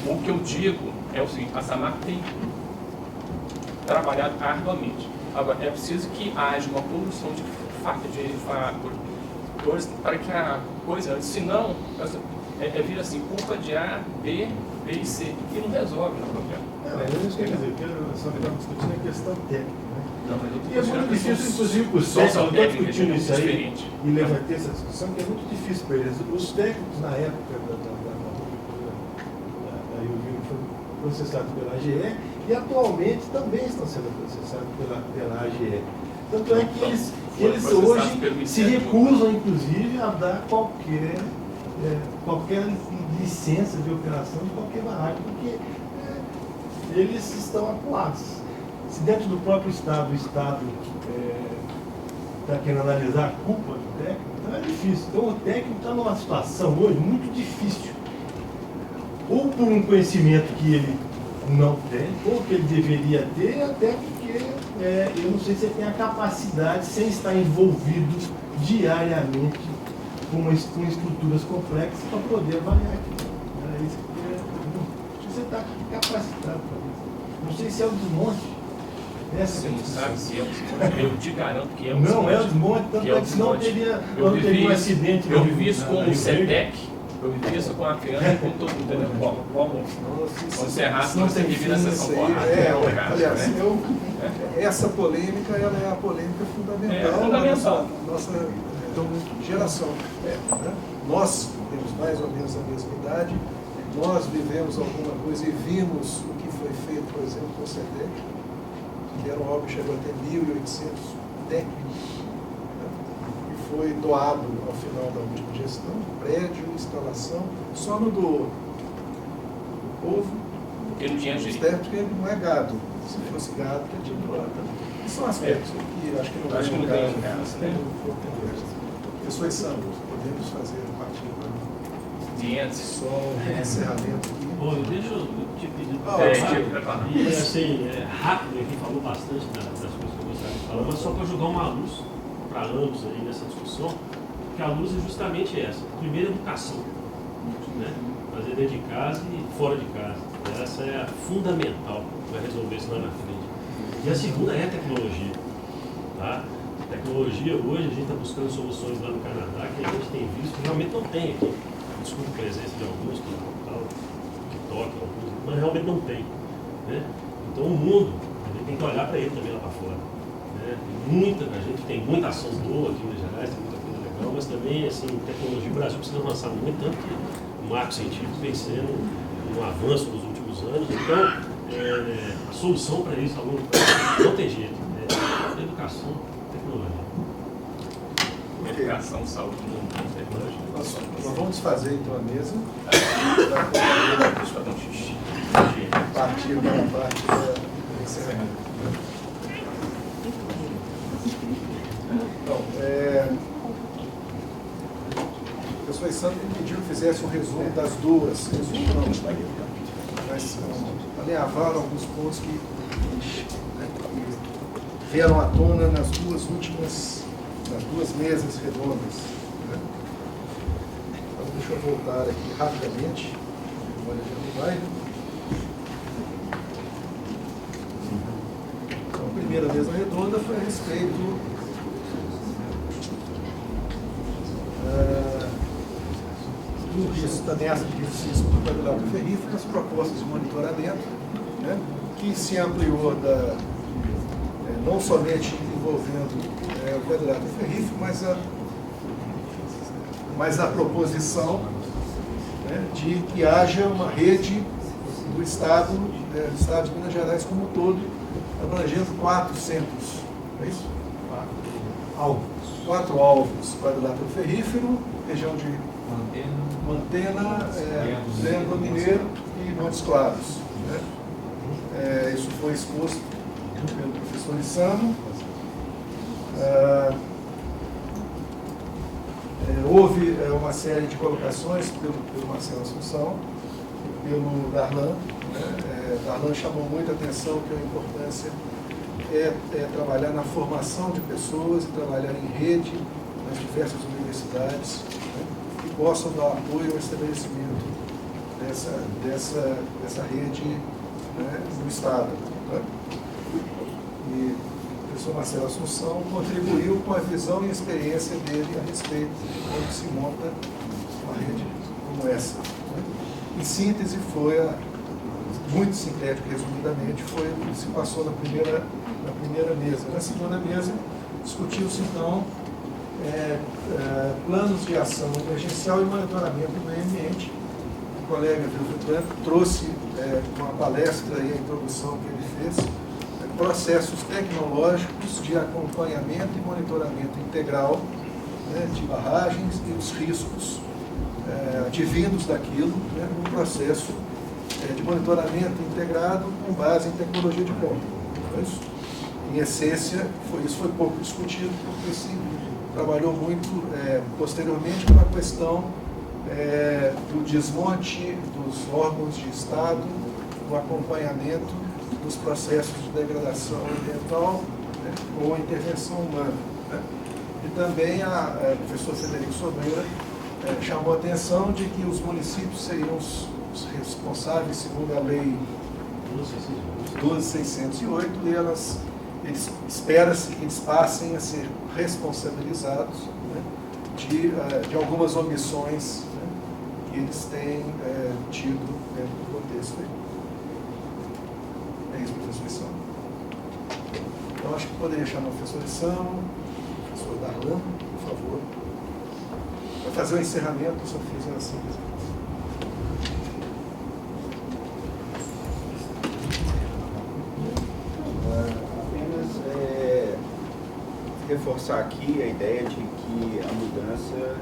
o que eu digo é o seguinte, a SAMARC tem trabalhado arduamente. Agora, é preciso que haja uma produção de fatores para que a coisa, senão, vira assim, culpa de A, B e C, que não resolve o problema. Não, é isso que eu quer dizer, porque nós estamos discutindo a questão técnica. Não, mas eu tô E é muito difícil, inclusive, para os são técnicos, eu estou técnicas discutindo isso aí, diferentes. e levantei essa discussão, que é muito difícil para eles. Os técnicos, na época da Iovino, foram processados pela AGE, e atualmente também estão sendo processados pela AGE. Tanto é que eles hoje se recusam, inclusive, a dar qualquer licença de operação de qualquer barragem, porque eles estão acuados. Se dentro do próprio Estado, o Estado está querendo analisar a culpa do técnico, então é difícil. Então o técnico está numa situação hoje muito difícil. Ou por um conhecimento que ele não tem, ou que ele deveria ter, até porque eu não sei se ele tem a capacidade, sem estar envolvido diariamente com estruturas complexas, para poder avaliar aquilo. Era isso que você está capacitado para isso. Não sei se é o desmonte. Você não sabe se é o desmonte. Eu te garanto que é o desmonte. Não é o desmonte, tanto é que senão teria um acidente. Eu vivi isso com o CETEC. Eu vivi isso com a criança, com todo mundo. Vamos encerrar, senão você vive nessa sessão. Aliás, essa polêmica ela é a polêmica fundamental da nossa geração. Né? Nós temos mais ou menos a mesma idade, nós vivemos alguma coisa e vimos o que foi feito, por exemplo, com o CETEC, que era uma obra que chegou a ter 1.800 técnicos. Foi doado ao final da última gestão, prédio, instalação, só no do povo, porque não tinha jeito. Porque não é gado. Se fosse gado, que tinha doado. São aspectos que acho que não tem caso. Pessoas são, podemos fazer a partir só um encerramento aqui. Bom, deixa eu te pedir. Assim, rápido, aqui falou bastante das coisas que eu gostaria de falar, mas só para jogar uma luz para ambos aí nessa discussão, que a luz é justamente essa. Primeiro, educação, né? Fazer dentro de casa e fora de casa. Essa é a fundamental para resolver isso lá na frente. E a segunda é a tecnologia. Tá? A tecnologia, hoje, a gente está buscando soluções lá no Canadá que a gente tem visto que realmente não tem aqui. Desculpa a presença de alguns que tocam, mas realmente não tem. Né? Então, o mundo, a gente tem que olhar para ele também lá para fora. A gente tem muita ação boa aqui em Minas Gerais, tem muita coisa legal, mas também, assim, tecnologia, o Brasil precisa avançar muito, tanto que o marco científico vem sendo um avanço nos últimos anos. Então, a solução para isso a longo prazo não tem jeito. Educação, tecnologia. Educação, saúde, tecnologia. Nós vamos fazer então a mesa. Deixa eu dar um xixi. Partir para a parte do encerramento. Então, o professor Santos me pediu que fizesse um resumo das duas. Resumo não, mas alinhavaram alguns pontos que vieram à tona nas duas mesas redondas. Né? Então, deixa eu voltar aqui rapidamente. A memória já não vai. Então, a primeira mesa redonda foi a respeito da ameaça de risco do quadrilátero ferrífero, as propostas de monitoramento, né, que se ampliou não somente envolvendo o quadrilátero ferrífero, mas a proposição, né, de que haja uma rede do Estado de Minas Gerais como um todo, abrangendo 4 centros. É isso? 4 alvos: quadrilátero ferrífero, região de Mantena, Triângulo Mineiro e Montes Claros. Né? Isso foi exposto pelo professor Lissano. Houve uma série de colocações pelo Marcelo Assunção, pelo Darlan. Né? Darlan chamou muita atenção que a importância é trabalhar na formação de pessoas e trabalhar em rede nas diversas universidades, né, que possam dar apoio ao estabelecimento dessa rede, né, do Estado. Né? E o professor Marcelo Assunção contribuiu com a visão e a experiência dele a respeito de como se monta uma rede como essa. Né? Em síntese, muito sintético, resumidamente, foi o que se passou na primeira mesa. Na segunda mesa, discutiu-se, então, planos de ação emergencial e monitoramento do meio ambiente. O colega Vilfredo Branco trouxe uma palestra e a introdução que ele fez, processos tecnológicos de acompanhamento e monitoramento integral, né, de barragens e os riscos advindos daquilo, né, um processo de monitoramento integrado com base em tecnologia de ponta. Isso, em essência, isso foi pouco discutido, porque se trabalhou muito posteriormente com a questão do desmonte dos órgãos de Estado, do acompanhamento dos processos de degradação ambiental, né, ou intervenção humana. Né. E também o professor Frederico Sobreira chamou a atenção de que os municípios seriam os responsáveis, segundo a lei 12.608, e espera-se que eles passem a ser responsabilizados, né, de algumas omissões, né, que eles têm tido dentro do contexto aí. É isso, professor Issão. Então, acho que poderia chamar o professor Issão, o professor Darlan, por favor. Para fazer o encerramento, eu só fiz uma simples. Reforçar aqui a ideia de que a mudança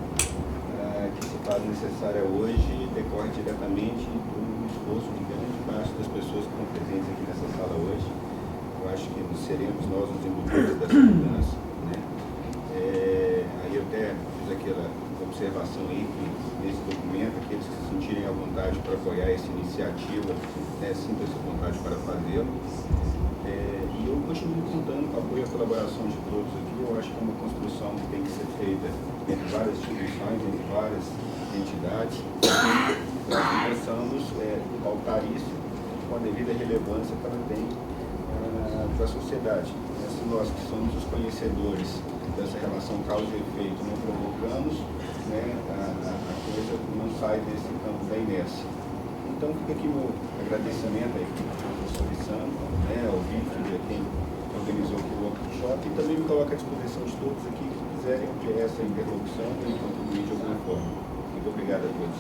que se faz necessária hoje decorre diretamente do esforço de grande parte das pessoas que estão presentes aqui nessa sala hoje. Eu acho que seremos nós os embutidos dessa mudança. Né? Aí eu até fiz aquela observação aí que nesse documento, aqueles que se sentirem à vontade para apoiar essa iniciativa, né, sintam-se à vontade para fazê-lo. E eu continuo contando com o apoio e a colaboração de todos aqui. Eu acho que é uma construção que tem que ser feita entre várias instituições, entre várias entidades. Nós possamos pautar isso com a devida relevância que ela tem para a sociedade. Se nós que somos os conhecedores dessa relação causa e efeito não provocamos, né, a coisa não sai desse campo da inércia. Então fica aqui meu agradecimento aí ao professor Issão, né, ao Vilfredo, a quem organizou aqui o workshop, e também me coloco à disposição de todos aqui que quiserem ter essa interlocução e contribuir de alguma forma. Muito obrigado a todos.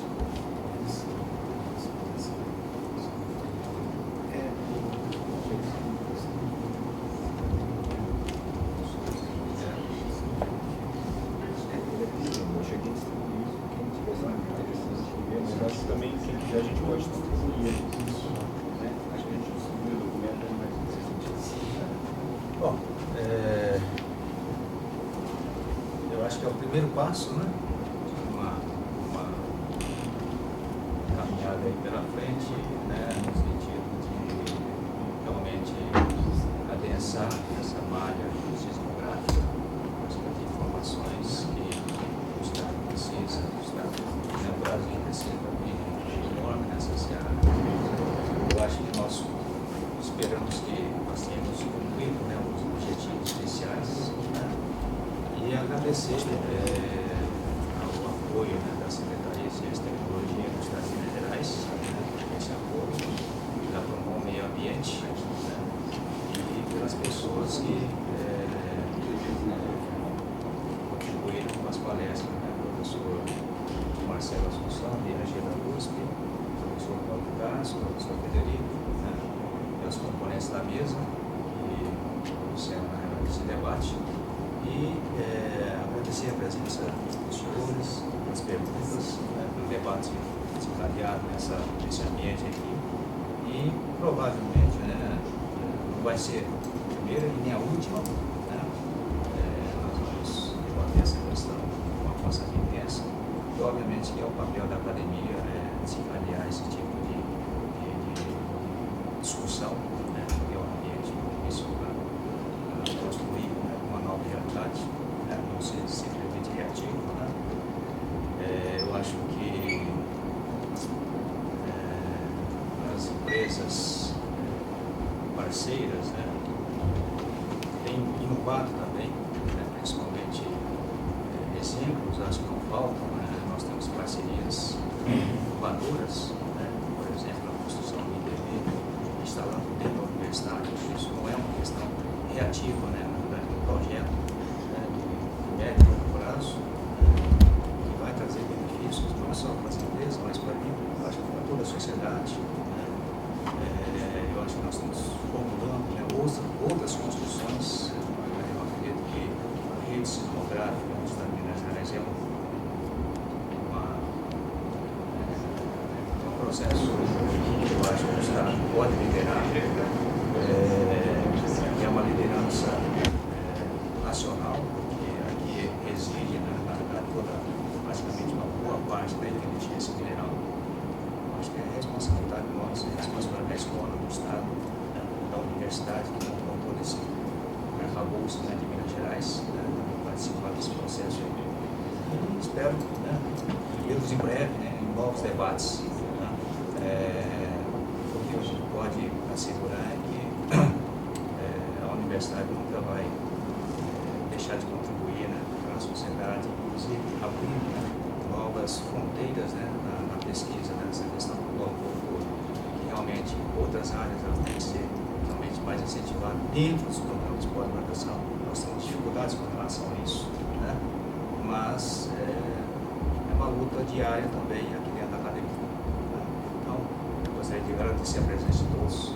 Também, quem quiser, a gente pode distribuir. Né? Acho que a gente distribui o documento, mas não sei se Bom, eu acho que é o primeiro passo, né? Uma caminhada aí pela frente, né? No sentido de realmente adensar essa malha sismográfica, as informações que o Estado precisa, o Brasil precisa nessa seara. Eu acho que nós esperamos que nós tenhamos cumprido, né, os objetivos iniciais, né, e agradecer ao apoio, né, da Secretaria de Ciência e Tecnologia do Estado de Minas Gerais, né, esse apoio da Promom Meio Ambiente, né, e pelas pessoas que contribuíram com as palestras, né, o professor Marcelo Assunção, DRG da USP, o professor Paulo Castro, o professor Frederico, né, e os componentes da mesa que trouxeram esse debate. E agradecer a presença dos senhores, as perguntas, né, pelo debate desencadeado nesse ambiente aqui. E provavelmente, né, não vai ser a primeira e nem a última, né, nós vamos debater essa questão com uma força intensa. E, obviamente, que é o papel da academia desencadear esse tipo de discussão, né, que é o ambiente propício para construir, né, uma nova realidade, né, não ser simplesmente reativo. Né. Eu acho que tem inovado também, né, principalmente exemplos, acho que não faltam, né? Nós temos parcerias inovadoras, né? Por exemplo, a construção do IDB, instalando dentro da universidade. Isso não é uma questão reativa, né? Na verdade, é um projeto, né, de médio e longo prazo, que vai trazer benefícios não só para as empresas, mas para mim, acho que para toda a sociedade. Né? Eu acho que nós estamos formulando, né, outras construções. Eu acredito que a rede sismográfica do Estado de Minas Gerais é um processo que eu acho que o Estado pode liderar, é uma liderança nacional, que aqui reside basicamente uma boa parte da inteligência mineral. Acho que é responsabilidade nossa, é responsabilidade da escola, do Estado, da universidade, que montou todo esse arcabouço, né, de Minas Gerais, né, participar desse processo. Espero, né, vê-los em breve, né, em novos debates. O que a gente pode assegurar é que a universidade nunca vai deixar de contribuir, né, para a sociedade, inclusive abrindo, né, novas fronteiras, né, na pesquisa, né, nessa questão do futuro, que realmente outras áreas elas têm que ser realmente mais incentivadas dentro dos programas de pós-graduação. Nós temos dificuldades com relação a isso, né, mas é uma luta diária também aqui dentro da academia. Gostaria de agradecer a presença de todos.